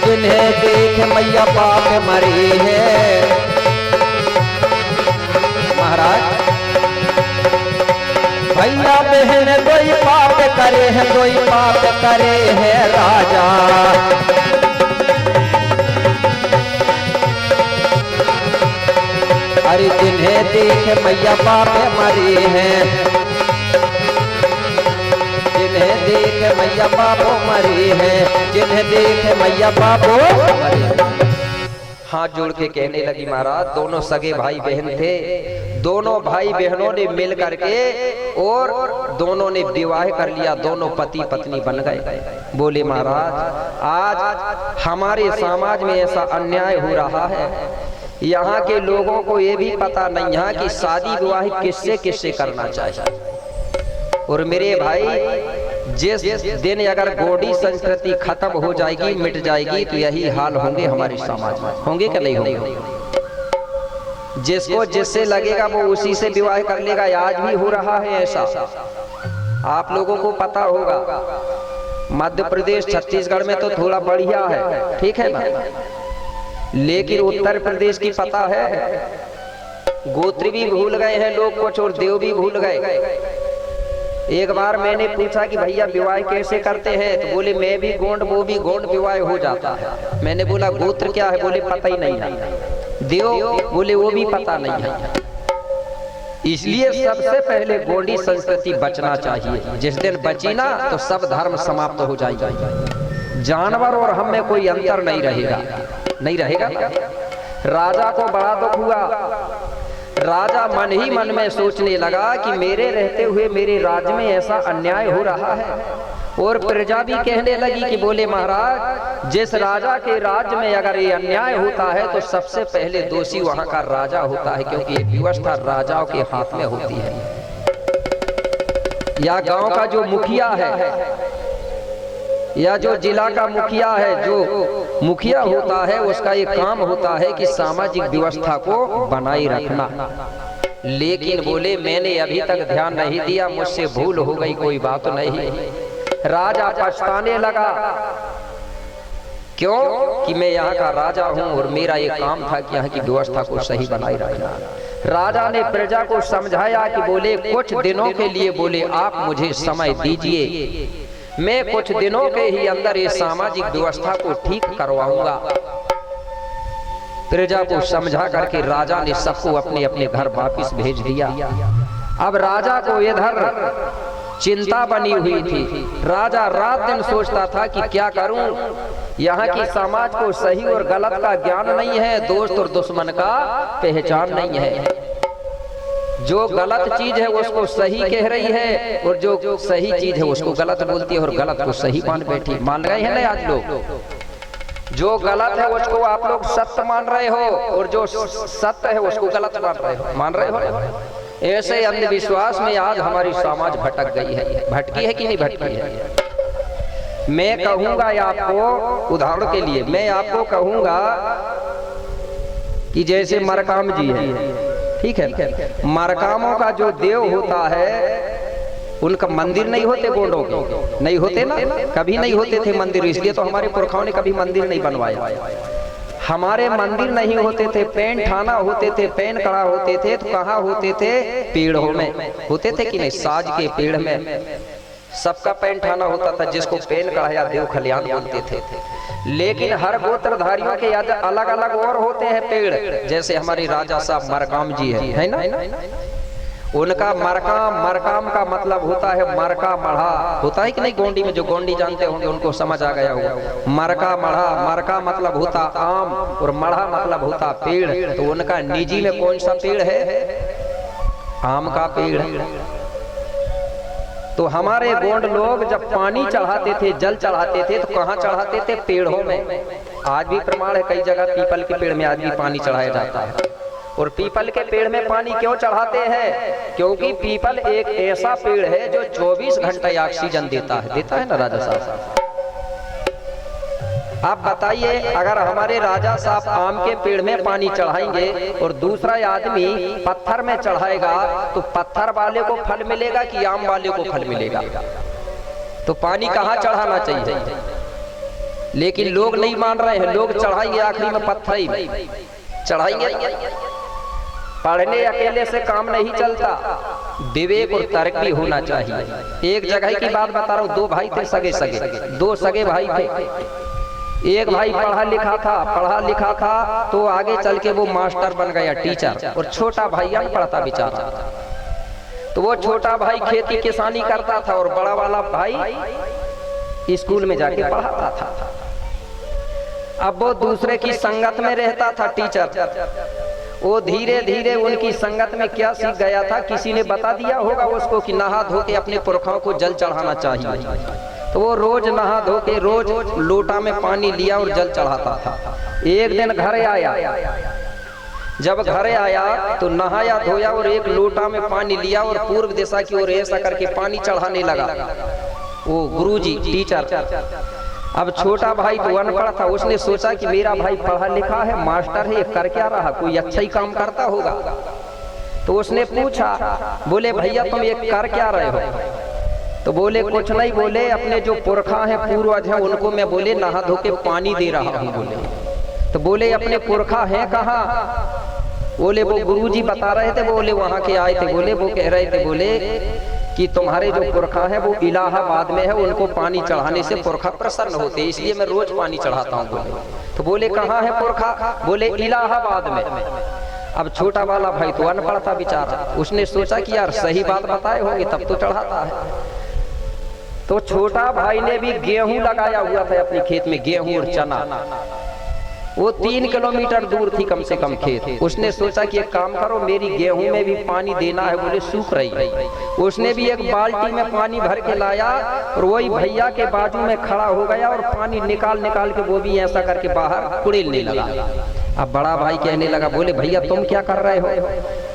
जिन्हें देख मैया बाप मरे हैं। महाराज भैया बहन 2 पाप करे हैं, 2 पाप करे हैं राजा। अरे जिन्हें देख मैया बाप मरे हैं, जिन्हें देख मैया बापो मरे हैं, जिन्हें देख मैया बापो मरे हैं। हाथ जोड़ के कहने लगी महाराज दोनों सगे भाई बहन थे, दोनों भाई बहनों ने मिल करके और दोनों ने विवाह कर लिया, दोनों पति पत्नी बन गए। बोले महाराज आज हमारे समाज में ऐसा अन्याय हो रहा है, यहाँ के लोगों को ये भी पता नहीं है कि शादी विवाह किससे किससे करना चाहिए। और मेरे भाई जिस दिन अगर गोडी संस्कृति खत्म हो जाएगी, मिट जाएगी, तो यही हाल होंगे हमारे समाज में। होंगे कि नहीं होंगे? जिसको जिससे लगेगा वो उसी से विवाह कर लेगा। आज भी हो रहा है ऐसा, आप लोगों को पता होगा। मध्य प्रदेश छत्तीसगढ़ में तो थोड़ा बढ़िया है, ठीक है ना, लेकिन उत्तर प्रदेश की पता है, गोत्र भी भूल गए हैं लोग कुछ और देव भी भूल गए। एक बार मैंने पूछा कि भैया विवाह कैसे करते हैं, तो बोले मैं भी गोंड वो भी गोंड, विवाह हो जाता है। मैंने बोला गोत्र क्या है? बोले पता ही नहीं है। देव बोले वो भी पता नहीं है। इसलिए सबसे पहले गोंडी संस्कृति बचना चाहिए। जिस दिन बची ना तो सब धर्म समाप्त हो जाएगा, जानवर और हम में कोई अंतर नहीं रहेगा, नहीं रहेगा। राजा को बड़ा दुख हुआ, राजा मन ही मन में सोचने लगा कि मेरे रहते हुए मेरे राज्य में ऐसा अन्याय हो रहा है। और प्रजा भी कहने लगी कि बोले महाराज जिस राजा के राज्य में अगर ये अन्याय होता है तो सबसे पहले दोषी वहां का राजा होता है, क्योंकि ये व्यवस्था राजाओं के हाथ में होती है। या गांव का जो मुखिया है या जो जिला का मुखिया है, जो मुखिया होता है उसका ये काम होता है कि सामाजिक व्यवस्था को बनाए रखना। लेकिन बोले मैंने अभी तक ध्यान नहीं दिया, मुझसे भूल हो गई, कोई बात नहीं। राजा पछताने लगा, क्यों कि मैं यहाँ का राजा हूँ और मेरा ये काम था कि यहाँ की व्यवस्था को सही बनाए रखना। राजा ने प्रजा को समझाया कि बोले कुछ दिनों के लिए बोले आप मुझे समय दीजिए, मैं कुछ दिनों के ही अंदर ये सामाजिक व्यवस्था को ठीक करवाऊंगा। प्रजा को समझा करके राजा ने सबको अपने अपने घर वापस भेज दिया। अब राजा को इधर चिंता बनी हुई थी। राजा रात दिन सोचता था कि क्या करूं, यहाँ की समाज को सही और गलत का ज्ञान नहीं है, दोस्त और दुश्मन का पहचान नहीं है। जो गलत चीज है उसको सही कह रही है और जो सही चीज है उसको गलत बोलती है और गलत को सही मान बैठी। मान रहे हैं ना आज लोग? जो गलत है उसको आप लोग सत्य मान रहे हो और जो सत्य है उसको गलत मान रहे हो। ऐसे अंधविश्वास में आज हमारी समाज भटक गई है। भटकी है कि नहीं भटकी है? मैं कहूंगा आपको, उदाहरण के लिए मैं आपको कहूंगा कि जैसे मरकाम जी है, ठीक है, मरकामों का जो देव होता है उनका मंदिर नहीं होते, गोंडों के नहीं होते ना, कभी नहीं होते थे मंदिर, इसलिए तो हमारे पुरखाओं ने कभी मंदिर नहीं बनवाया। हमारे मंदिर नहीं होते थे, पेन ठाना होते थे, पेन कड़ा होते थे, तो कहाँ होते थे? पेड़ों में होते थे कि नहीं? साज के पेड़ में सबका पेन ठाना होता था, जिसको पेन कड़ा या देव खलियान बोलते थे। लेकिन हर गोत्रधारियों के अलग अलग और होते हैं पेड़। जैसे हमारे राजा साहब मरकाम जी है ना, उनका मरकाम का मतलब होता है मरका मढ़ा, होता है कि नहीं? गोंडी में जो गोंडी जानते होंगे उनको समझ आ गया होगा। मरका मढ़ा, मरका मतलब होता आम और मढ़ा मतलब होता पेड़। तो उनका निजी में कौन सा पेड़ है? आम का पेड़। तो हमारे गोंड लोग जब पानी चढ़ाते थे, जल चढ़ाते थे, तो कहाँ चढ़ाते थे? पेड़ों में। आज भी प्रमाण है, कई जगह पीपल के पेड़ में आज भी पानी चढ़ाया जाता है। और पीपल के पेड़ में पानी क्यों चढ़ाते हैं? क्योंकि पीपल एक ऐसा पेड़ है जो 24 घंटे ऑक्सीजन देता है ना राजा साहब? आप बताइए, अगर हमारे राजा साहब आम के पेड़ में पानी चढ़ाएंगे और दूसरा आदमी पत्थर में चढ़ाएगा, तो पत्थर वाले को फल मिलेगा कि आम वाले को फल मिलेगा? तो पानी कहाँ चढ़ाना चाहिए? लेकिन लोग नहीं मान रहे हैं, लोग चढ़ाएंगे आखिरी में पत्थर ही चढ़ाएंगे। पढ़ने अकेले से काम नहीं चलता, विवेक और तर्क भी होना चाहिए। एक जगह की बात बता रहा हूँ, दो भाई थे, दो सगे भाई थे। एक भाई पढ़ा लिखा था तो आगे चल के वो मास्टर बन गया, टीचर, और छोटा भाई अनपढ़ था बेचारा। तो वो छोटा भाई खेती किसानी करता था और बड़ा वाला भाई स्कूल में जाके पढ़ाता था। अब वो दूसरे की संगत में रहता था टीचर। वो धीरे धीरे उनकी संगत में क्या सीख गया था, किसी ने बता दिया होगा उसको कि नहा धो के अपने पुरखाओं को जल चढ़ाना चाहिए। तो वो रोज नहा धो के रोज लोटा में पानी लिया और जल चढ़ाता था। एक दिन घर आया, जब घर आया तो नहाया धोया और एक लोटा में पानी लिया और पूर्व दिशा की ओर ऐसा करके पानी चढ़ाने लगा वो गुरुजी टीचर। अब छोटा भाई तो अनपढ़ था, उसने सोचा कि मेरा भाई पढ़ा लिखा है, मास्टर है, ये कर क्या रहा, कोई अच्छा ही काम करता होगा। तो उसने पूछा, बोले भैया तुम ये कर क्या रहे हो? तो बोले कुछ नहीं, बोले अपने जो पुरखा हैं, पूर्वज हैं, उनको मैं बोले नहा धो के पानी दे रहा हूँ। बोले तो बोले अपने पुरखा हैं कहाँ? बोले वो गुरुजी बता रहे थे, बोले वहां के आए थे। बोले वो कह रहे थे, बोले कि तुम्हारे जो पुरखा है वो इलाहाबाद में है, उनको पानी चढ़ाने से पुरखा प्रसन्न होते, इसलिए मैं रोज पानी चढ़ाता हूँ। बोले तो बोले कहाँ है पुरखा? बोले इलाहाबाद में। अब छोटा वाला भाई तो अनपढ़ था बेचारा, उसने सोचा कि यार सही बात बताए होंगे तब तो चढ़ाता है। तो छोटा भाई ने भी गेहूं लगाया हुआ था अपने खेत में, गेहूं और चना। वो 3 किलोमीटर दूर थी कम से कम खेत। उसने सोचा कि एक काम करो, मेरी गेहूं में भी पानी देना है। बोले सूख रही है। उसने भी एक बाल्टी में पानी भर के लाया और वही भैया के बाजू में खड़ा हो गया और पानी निकाल के वो भी ऐसा करके बाहर कुड़ेलने लगा। अब बड़ा भाई कहने लगा, बोले भैया तुम क्या कर रहे हो?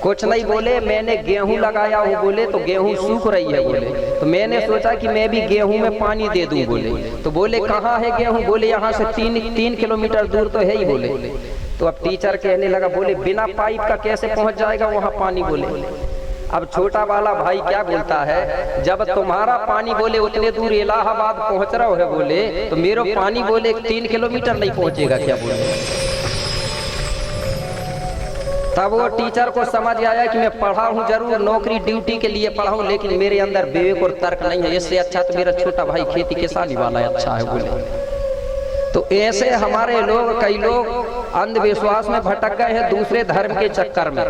कुछ नहीं, बोले मैंने गेहूं लगाया हूँ। बोले तो गेहूं सूख रही है। बोले तो मैंने सोचा कि मैं भी गेहूं में पानी दे दूं। बोले तो बोले कहाँ है गेहूं? बोले यहाँ से 3 किलोमीटर दूर तो है ही। बोले तो अब टीचर कहने लगा, बोले बिना पाइप का कैसे पहुंच जाएगा वहाँ पानी? बोले अब छोटा वाला भाई क्या बोलता है, जब तुम्हारा पानी बोले उतने दूर इलाहाबाद पहुंच रहा है बोले, तो मेरा पानी बोले 3 किलोमीटर नहीं पहुंचेगा क्या बोले। तब वो टीचर को समझ आया कि मैं पढ़ा हूँ जरूर, नौकरी ड्यूटी के लिए पढ़ा हूँ, लेकिन मेरे अंदर विवेक और तर्क नहीं है, इससे अच्छा तो मेरा छोटा भाई खेती किसानी वाला अच्छा है बोले। तो ऐसे हमारे लोग, कई लोग अंधविश्वास में भटक गए हैं दूसरे धर्म के चक्कर में,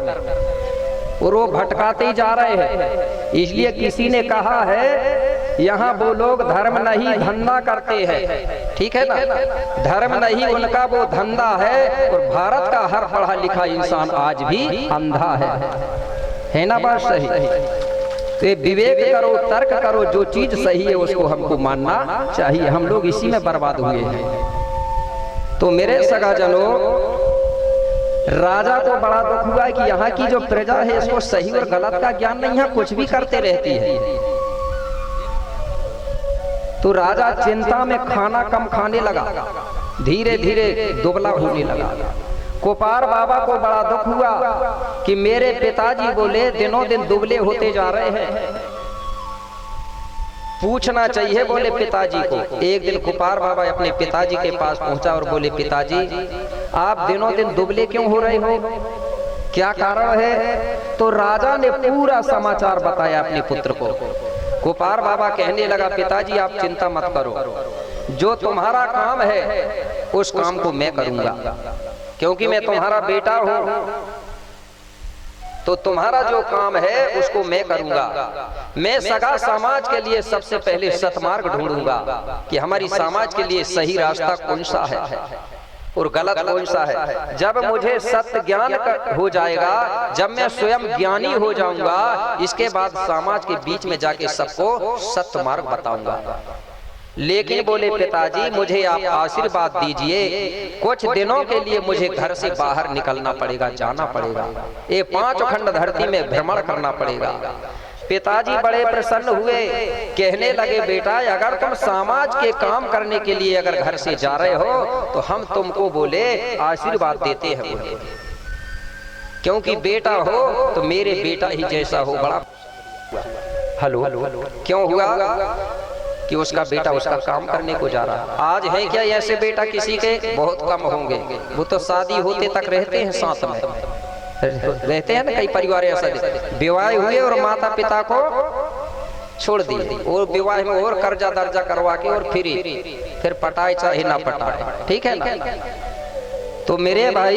और वो भटकाते ही जा रहे हैं। इसलिए किसी ने कहा है यहाँ वो लोग धर्म नहीं धंधा करते हैं, ठीक है ना, धर्म नहीं उनका वो धंधा है। और भारत का हर पढ़ा लिखा इंसान आज भी अंधा है ना, बात सही। तो विवेक करो, तर्क करो, जो चीज सही है उसको हमको मानना चाहिए। हम लोग इसी में बर्बाद हुए हैं। तो मेरे सगाजनों, राजा को बड़ा दुख हुआ कि यहाँ की जो प्रजा है इसको सही और गलत का ज्ञान नहीं है, कुछ भी करते रहती है। तो राजा चिंता में खाना कम खाने लगा, धीरे धीरे दुबला होने लगा। कोपार बाबा को बड़ा दुख हुआ कि मेरे पिताजी बोले दिनों दिन दुबले होते जा रहे हैं, पूछना चाहिए बोले पिताजी को। एक दिन कुपार बाबा अपने पिताजी के पास पहुंचा और बोले, पिताजी आप दिनों दिन दुबले क्यों हो रहे हो, क्या कारण है। तो राजा ने पूरा समाचार बताया अपने पुत्र को। कुपार बाबा कहने लगा, पिताजी आप चिंता मत करो, जो तुम्हारा काम है उस काम को मैं करूंगा, क्योंकि मैं तुम्हारा बेटा हूं, तो तुम्हारा जो काम है उसको मैं करूंगा। मैं सगा समाज के लिए सबसे पहले सतमार्ग ढूंढूंगा कि हमारी समाज के लिए सही रास्ता कौन सा है और गलत कौन सा है। जब मुझे सत्य ज्ञान हो जाएगा, जब मैं स्वयं ज्ञानी हो जाऊंगा, इसके बाद समाज के बीच में जाके सबको सत्य मार्ग बताऊंगा। लेकिन बोले पिताजी मुझे आप आशीर्वाद दीजिए, कुछ दिनों के लिए मुझे घर से बाहर निकलना पड़ेगा, जाना पड़ेगा, ये 5 खंड धरती में भ्रमण करना पड़ेगा। पिताजी बड़े प्रसन्न हुए, कहने लगे, बेटा अगर तुम समाज के काम करने के लिए अगर घर से जा रहे हो तो हम तुमको बोले आशीर्वाद देते हैं बोले, क्योंकि बेटा हो तो मेरे बेटा ही जैसा हो। बड़ा हेलो क्यों हुआ कि उसका बेटा उसका काम करने को जा रहा। आज है क्या ऐसे बेटा किसी के, बहुत कम होंगे। वो तो शादी होते तक रहते हैं, साथ में रहते हैं ना, कई परिवार ऐसा विवाह हुए और माता पिता को छोड़ दिए, और विवाह में और कर्जा दर्जा करवा के और फिर पटाए चाहे ना पटाए, ठीक है ना। तो मेरे भाई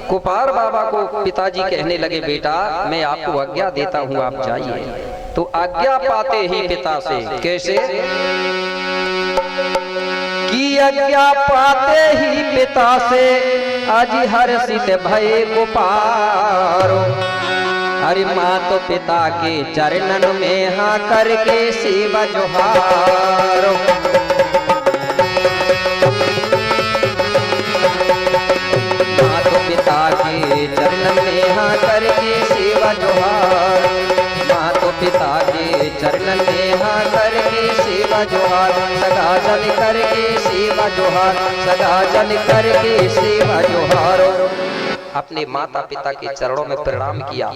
कुपार बाबा को पिताजी कहने लगे, बेटा मैं आपको आज्ञा देता हूँ आप जाइए। तो आज्ञा पाते ही पिता से, कैसे कि आज्ञा पाते ही पिता से आज हर्षित भये कुपारो। अरे माँ तो पिता के चरणन में हाँ करके सेवा जोहारो। माँ तो पिता के चरणन में हाँ करके सेवा जोहार। माँ तो पिता के चरणन में हाँ करके सेवा जोहार। सदा जन करके सेवा जोहार, सदा जन करके सेवा जोहारो। अपने माता पिता के चरणों में प्रणाम किया।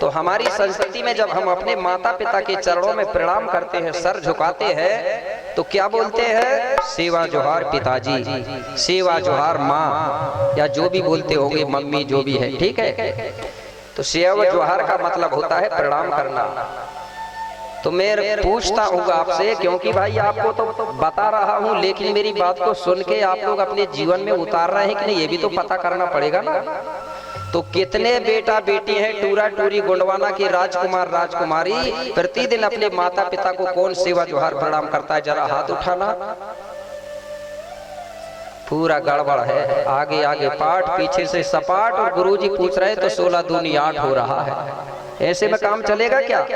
तो हमारी संस्कृति में जब हम अपने माता पिता के चरणों में प्रणाम करते हैं, सर झुकाते हैं, तो क्या बोलते हैं, सेवा जोहार पिताजी, सेवा जोहार माँ, या जो भी बोलते होंगे मम्मी, जो भी है, ठीक है। तो सेवा जोहार का मतलब होता है प्रणाम करना। तो मैं पूछता हूँ आपसे, क्योंकि भाई आपको तो बता रहा हूँ, लेकिन मेरी बात को सुन के आप लोग अपने जीवन में उतार रहे हैं कि नहीं, ये भी तो पता करना पड़ेगा ना। तो कितने बेटा बेटी हैं टूरा टूरी गुंडवाना के राजकुमार राजकुमारी, प्रतिदिन अपने माता पिता को कौन सेवा जोहार प्रणाम करता है, जरा हाथ उठाना। पूरा गड़बड़ है, आगे आगे पाठ पीछे से सपाट, और गुरुजी पूछ रहे तो 16 दूनी 8 हो रहा है। ऐसे में काम चलेगा क्या?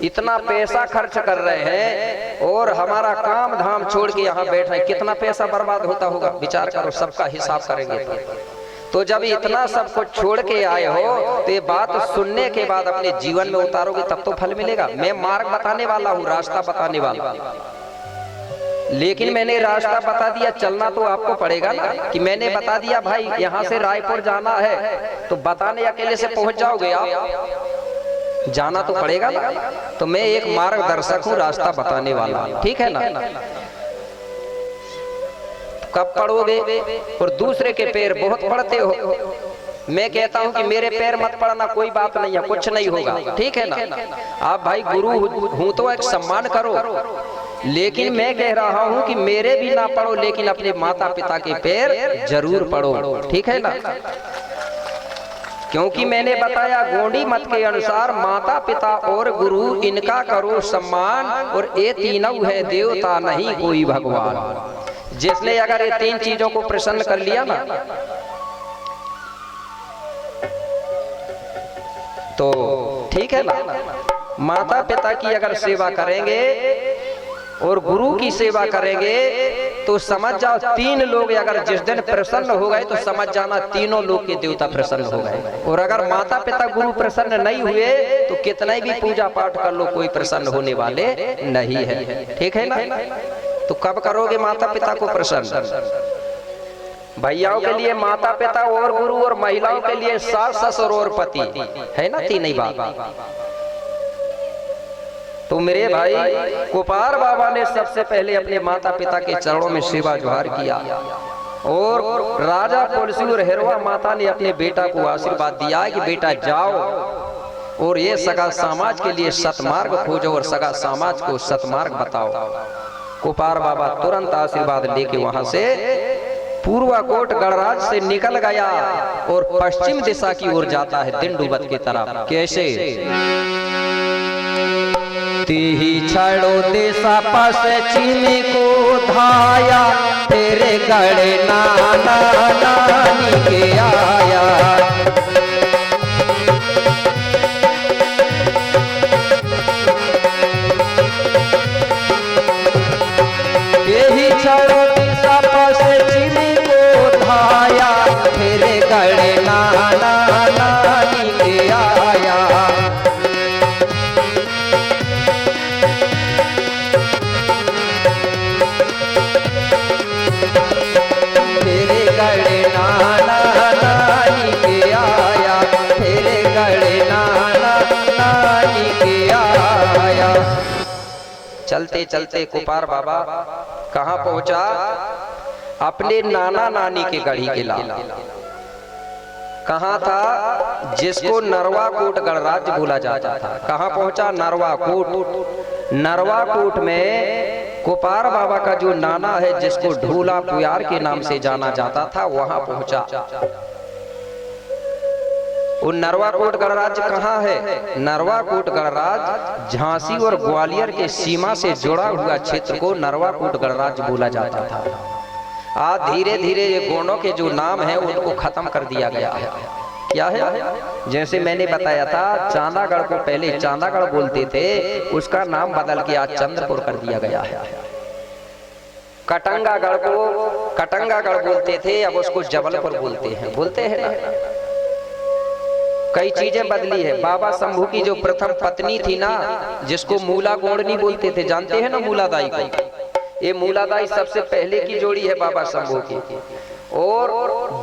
इतना पैसा खर्च कर रहे हैं और हमारा काम धाम छोड़ के यहाँ बैठ रहे हैं, कितना पैसा बर्बाद होता होगा, विचार करो, सबका हिसाब करेंगे। तो जब इतना सब कुछ छोड़ के आए हो, तो ये बात सुनने के बाद अपने जीवन में उतारोगे तब तो फल मिलेगा। मैं मार्ग बताने वाला हूँ, रास्ता बताने वाला, लेकिन मैंने रास्ता बता दिया, चलना तो आपको पड़ेगा ना। कि मैंने बता दिया भाई यहाँ से रायपुर जाना है, तो बताने अकेले से पहुंच जाओगे आप? जाना तो पड़ेगा ना। तो मैं एक मार्गदर्शक हूँ, रास्ता बताने वाला, ठीक है ना। कब पढ़ोगे? और दूसरे के पैर बहुत पढ़ते हो। मैं कहता हूं कि मेरे पैर मत पढ़ना, कोई बात नहीं है, कुछ नहीं होगा, ठीक है ना। आप भाई गुरु हूं तो एक सम्मान करो, लेकिन मैं कह रहा हूं कि मेरे भी ना पढ़ो, लेकिन अपने माता पिता के पैर जरूर पढ़ो, ठीक है ना। क्योंकि मैंने बताया गोंडी मत के अनुसार माता पिता और गुरु इनका करो सम्मान, और ये तीनों है देवता नहीं कोई भगवान। जिसने अगर ये तीन चीजों को प्रसन्न कर लिया ना, तो ठीक है ना। माता पिता की अगर सेवा करेंगे और गुरु की सेवा करेंगे तो समझ जाओ तीन लोग अगर जिस दिन प्रसन्न हो गए तो समझ जाना तीनों लोग के देवता प्रसन्न हो गए। और अगर माता पिता गुरु प्रसन्न नहीं हुए तो कितना भी पूजा पाठ कर लो, कोई प्रसन्न होने वाले नहीं है, ठीक है ना। तो कब करोगे माता पिता को प्रसन्न? भैयाओं के लिए माता पिता और गुरु, और महिलाओं के लिए सास ससुर और पति, है ना, तीन ही बात। तो मेरे भाई कुपार बाबा ने सबसे पहले अपने माता पिता के चरणों में सेवा जुहार किया, और राजा पुलसी और हेरवा माता ने अपने बेटा को आशीर्वाद दिया कि बेटा जाओ और ये सगा समाज के लिए सतमार्ग खोजो और सगा समाज को सतमार्ग बताओ। कुपार बाबा तुरंत आशीर्वाद लेके वहां से पूर्वाकोट गणराज से निकल गया और पश्चिम दिशा की ओर जाता है, दिंडुबत की तरफ। कैसे? तिही छड़ो दिशा पश्चिम को धाया, तेरे गड़े नाना नानी के आया। यही छड़ो दिशा पश्चिम को धाया, तेरे गड़े नाना नानी के आया। तेरे गड़े नाना नानी के आया, तेरे गड़े नाना नानी के आया। चलते चलते कुपार बाबा कहाँ पहुंचा? अपने नाना नानी के गढ़ी किला। कहाँ था? जिसको नरवाकोट गणराज्य बोला जाता था। कहाँ पहुंचा? नरवाकोट। नरवाकोट में कुपार बाबा का जो नाना है, जिसको ढोला पुयार के नाम से जाना जाता था, वहां पहुंचा। वो नरवाकोट गणराज्य कहाँ है? नरवाकोट गणराज्य झांसी और ग्वालियर के सीमा से जुड़ा हुआ क्षेत्र को नरवाकोट गणराज्य बोला जाता था। आज धीरे धीरे ये गोंडों के जो नाम है उनको खत्म कर दिया गया है। क्या है? जैसे मैंने बताया था, चांदागढ़ को पहले चांदागढ़ बोलते थे, उसका नाम बदल के आज चंद्रपुर कर दिया गया है। कटंगागढ़ को कटंगागढ़ बोलते थे, अब उसको जबलपुर बोलते हैं ना। कई चीजें बदली है। बाबा शंभू की जो प्रथम पत्नी थी ना, जिसको मूला गोंडनी बोलते थे, जानते हैं ना मूलादाई को। ये मूलादाई सबसे पहले की जोड़ी है बाबा शंभू की। और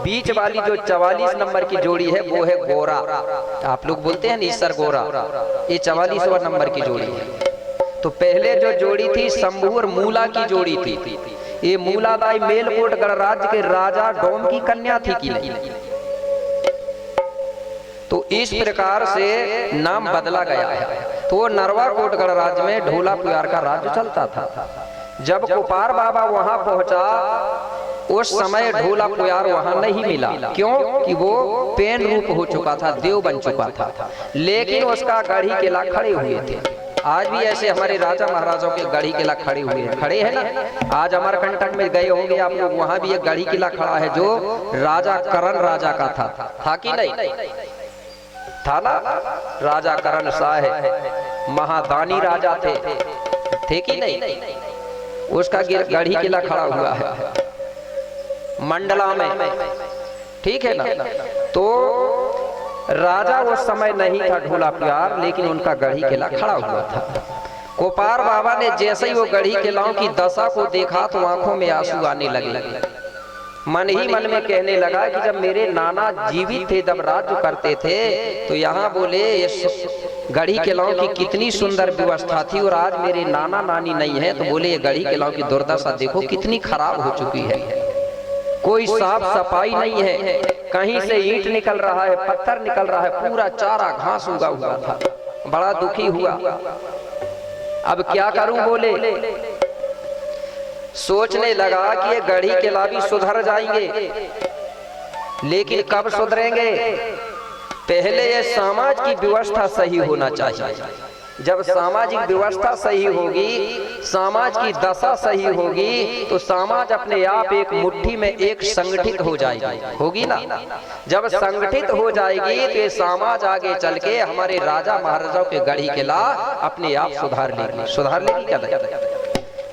बीच वाली जो 44 नंबर की जोड़ी है वो है गोरा। आप लोग बोलते हैं ईसर गोरा, ये 44वां नंबर की जोड़ी है। तो पहले जो जोड़ी थी शंभू और मूला की जोड़ी थी। ये मूलादाई मेलकोट गणराज्य के राजा डोम की कन्या थी कि नहीं? तो इस प्रकार से नाम बदला गया है। तो नरवाकोट गणराज्य में ढोला पुयार का राज्य चलता था। जब कुपार बाबा वहां पहुंचा, उस समय ढोला पुयार वहां नहीं मिला। क्यों? कि वो पेन रूप हो चुका था, देव बन चुका था। लेकिन उसका गढ़ी किला खड़े हुए थे। आज भी ऐसे हमारे राजा महाराजाओं के गढ़ी किला खड़े हुए हैं, खड़े हैं ना। आज अमरकंटक में गए होंगे आप लोग, वहां भी एक गढ़ी किला खड़ा है जो राजा करण राजा का था कि नहीं? था ना। राजा करण शाह महादानी राजा थे कि नहीं? उसका गढ़ी किला खड़ा हुआ है मंडला में, ठीक है ना। तो राजा उस समय नहीं था ढोला पुयार, लेकिन उनका गढ़ी किला खड़ा हुआ था। कुपार बाबा ने जैसे ही वो गढ़ी किलाओं की दशा को देखा तो आंखों में आंसू आने लगे। मन ही मन में कहने लगा कि जब मेरे नाना जीवित थे, जब राज्य करते थे, तो यहाँ बोले गढ़ी किलाओं की कितनी सुंदर व्यवस्था थी, और आज मेरे नाना नानी नहीं है तो बोले ये गढ़ी किलाओं की दुर्दशा देखो कितनी खराब हो चुकी है। कोई साफ सफाई नहीं है, कहीं से ईंट निकल रहा है, पत्थर निकल रहा है, पूरा चारा घास उगा हुआ था। बड़ा दुखी हुआ, अब क्या करूं बोले। सोचने लगा कि ये गढ़ी किला भी सुधर जाएंगे, लेकिन कब सुधरेंगे? पहले ये समाज की व्यवस्था सही होना चाहिए। जब सामाजिक व्यवस्था सही होगी, समाज की दशा सही होगी, तो समाज अपने आप एक मुट्ठी में एक संगठित हो जाएगी, होगी ना। जब संगठित हो जाएगी तो ये समाज आगे चल के हमारे राजा महाराजाओं के गढ़ी किला अपने आप सुधार लेगी क्या?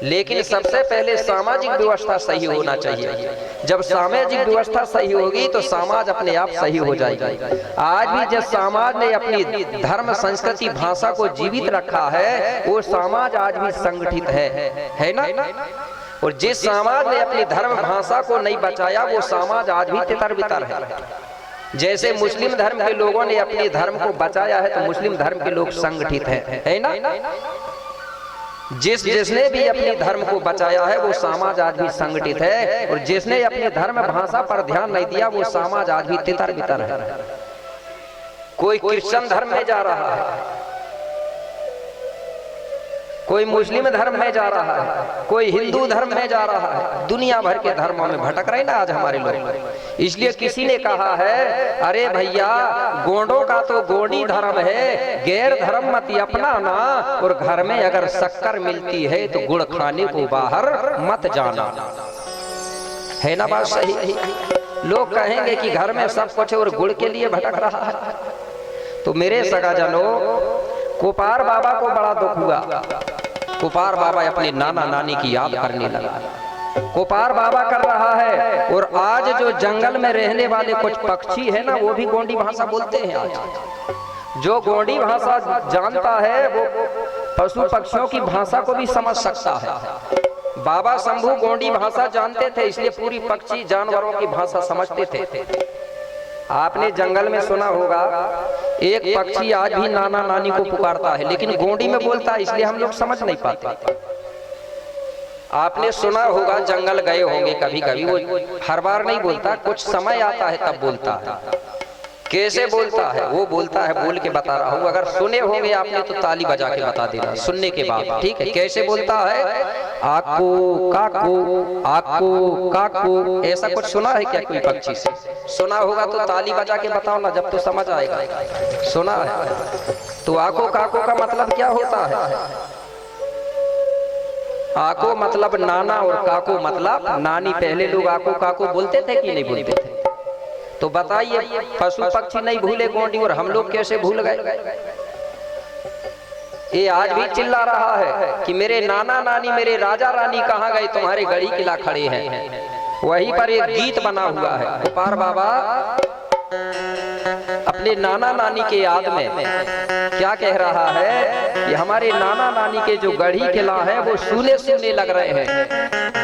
लेकिन सबसे पहले सामाजिक व्यवस्था सही होना चाहिए। जब सामाजिक व्यवस्था सही होगी तो समाज अपने आप सही हो जाएगा। आज भी जिस समाज ने अपनी धर्म संस्कृति भाषा को जीवित रखा है, वो समाज आज भी संगठित है ना। और जिस समाज ने अपनी धर्म भाषा को नहीं बचाया, वो समाज आज भी तितर बितर है। जैसे मुस्लिम धर्म के लोगों ने अपने धर्म को बचाया है, तो मुस्लिम धर्म के लोग संगठित है ना। जिसने भी अपने धर्म को बचाया है वो समाज आज भी संगठित है, और जिसने अपने धर्म भाषा पर ध्यान नहीं दिया वो समाज आज भी तितर बितर है। कोई क्रिश्चियन धर्म में जा रहा है, कोई मुस्लिम धर्म में जा रहा है, कोई हिंदू धर्म में जा रहा है, दुनिया भर के धर्मों में भटक रहे ना आज हमारे लोग। इसलिए किसी ने कहा है, अरे भैया गोंडों का तो गोंडी धर्म है, गैर धर्म मत अपनाना, और घर में अगर शक्कर मिलती है तो गुड़ खाने को बाहर मत जाना। है ना बात सही? लोग कहेंगे कि घर में सब कुछ है और गुड़ के लिए भटक रहा है। तो मेरे सगाजनों, कुपार बाबा को बड़ा दुख हुआ। कुपार बाबा अपने नाना नानी की याद करने लगा। कुपार बाबा कर रहा है, और आज जो जंगल में रहने वाले कुछ पक्षी है ना, वो भी गोंडी भाषा बोलते हैं। आज जो गोंडी भाषा जानता है वो पशु पक्षियों की भाषा को भी समझ सकता है। बाबा शंभू गोंडी भाषा जानते थे, इसलिए पूरी पक्षी जानवरों की भाषा समझते थे। आपने जंगल में सुना होगा, एक पक्षी आज भी नाना नानी को पुकारता है, लेकिन गोंडी में बोलता है, इसलिए हम लोग समझ नहीं पाते। आपने सुना होगा, जंगल गए होंगे कभी कभी, वो हर बार नहीं बोलता, कुछ समय आता है तब बोलता है। कैसे बोलता है? वो बोलता है, बोल के बता रहा हूँ, अगर सुने होंगे आपने तो ताली बजा के बता देना सुनने के बाद, ठीक है। कैसे बोलता है? आको काको, आको काको। ऐसा कुछ सुना है क्या कोई पक्षी से? सुना होगा तो ताली बजा के बताओ ना, जब तो समझ आएगा। सुना है तो आको काको का मतलब क्या होता है? आको मतलब नाना और काको मतलब नानी। पहले लोग आको काको बोलते थे कि नहीं बोलते थे? तो बताइए, पशु पक्षी नहीं भूले गोंडी, और हम लोग कैसे भूल गए? ये आज भी चिल्ला रहा है कि मेरे नाना नानी, मेरे राजा रानी कहाँ गए? तुम्हारे गढ़ी किला खड़े हैं। वहीं पर एक गीत बना हुआ है। कुपार बाबा अपने नाना नानी के याद में क्या कह रहा है कि हमारे नाना नानी के जो गढ़ी किला है वो सूने सूने लग रहे हैं,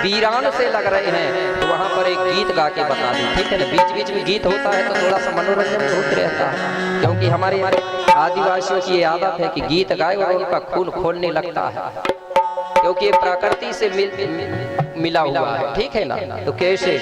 वीरान से लग रहे हैं। तो वहां पर एक गीत गा के बता दूं, ठीक है ना। बीच बीच में गीत होता है तो थोड़ा सा मनोरंजन होते रहता है, क्योंकि हमारे आदिवासियों की ये आदत है कि गीत गाए और उनका खून खोलने लगता है, क्योंकि ये प्रकृति से मिला हुआ है, ठीक है ना। तो कैसे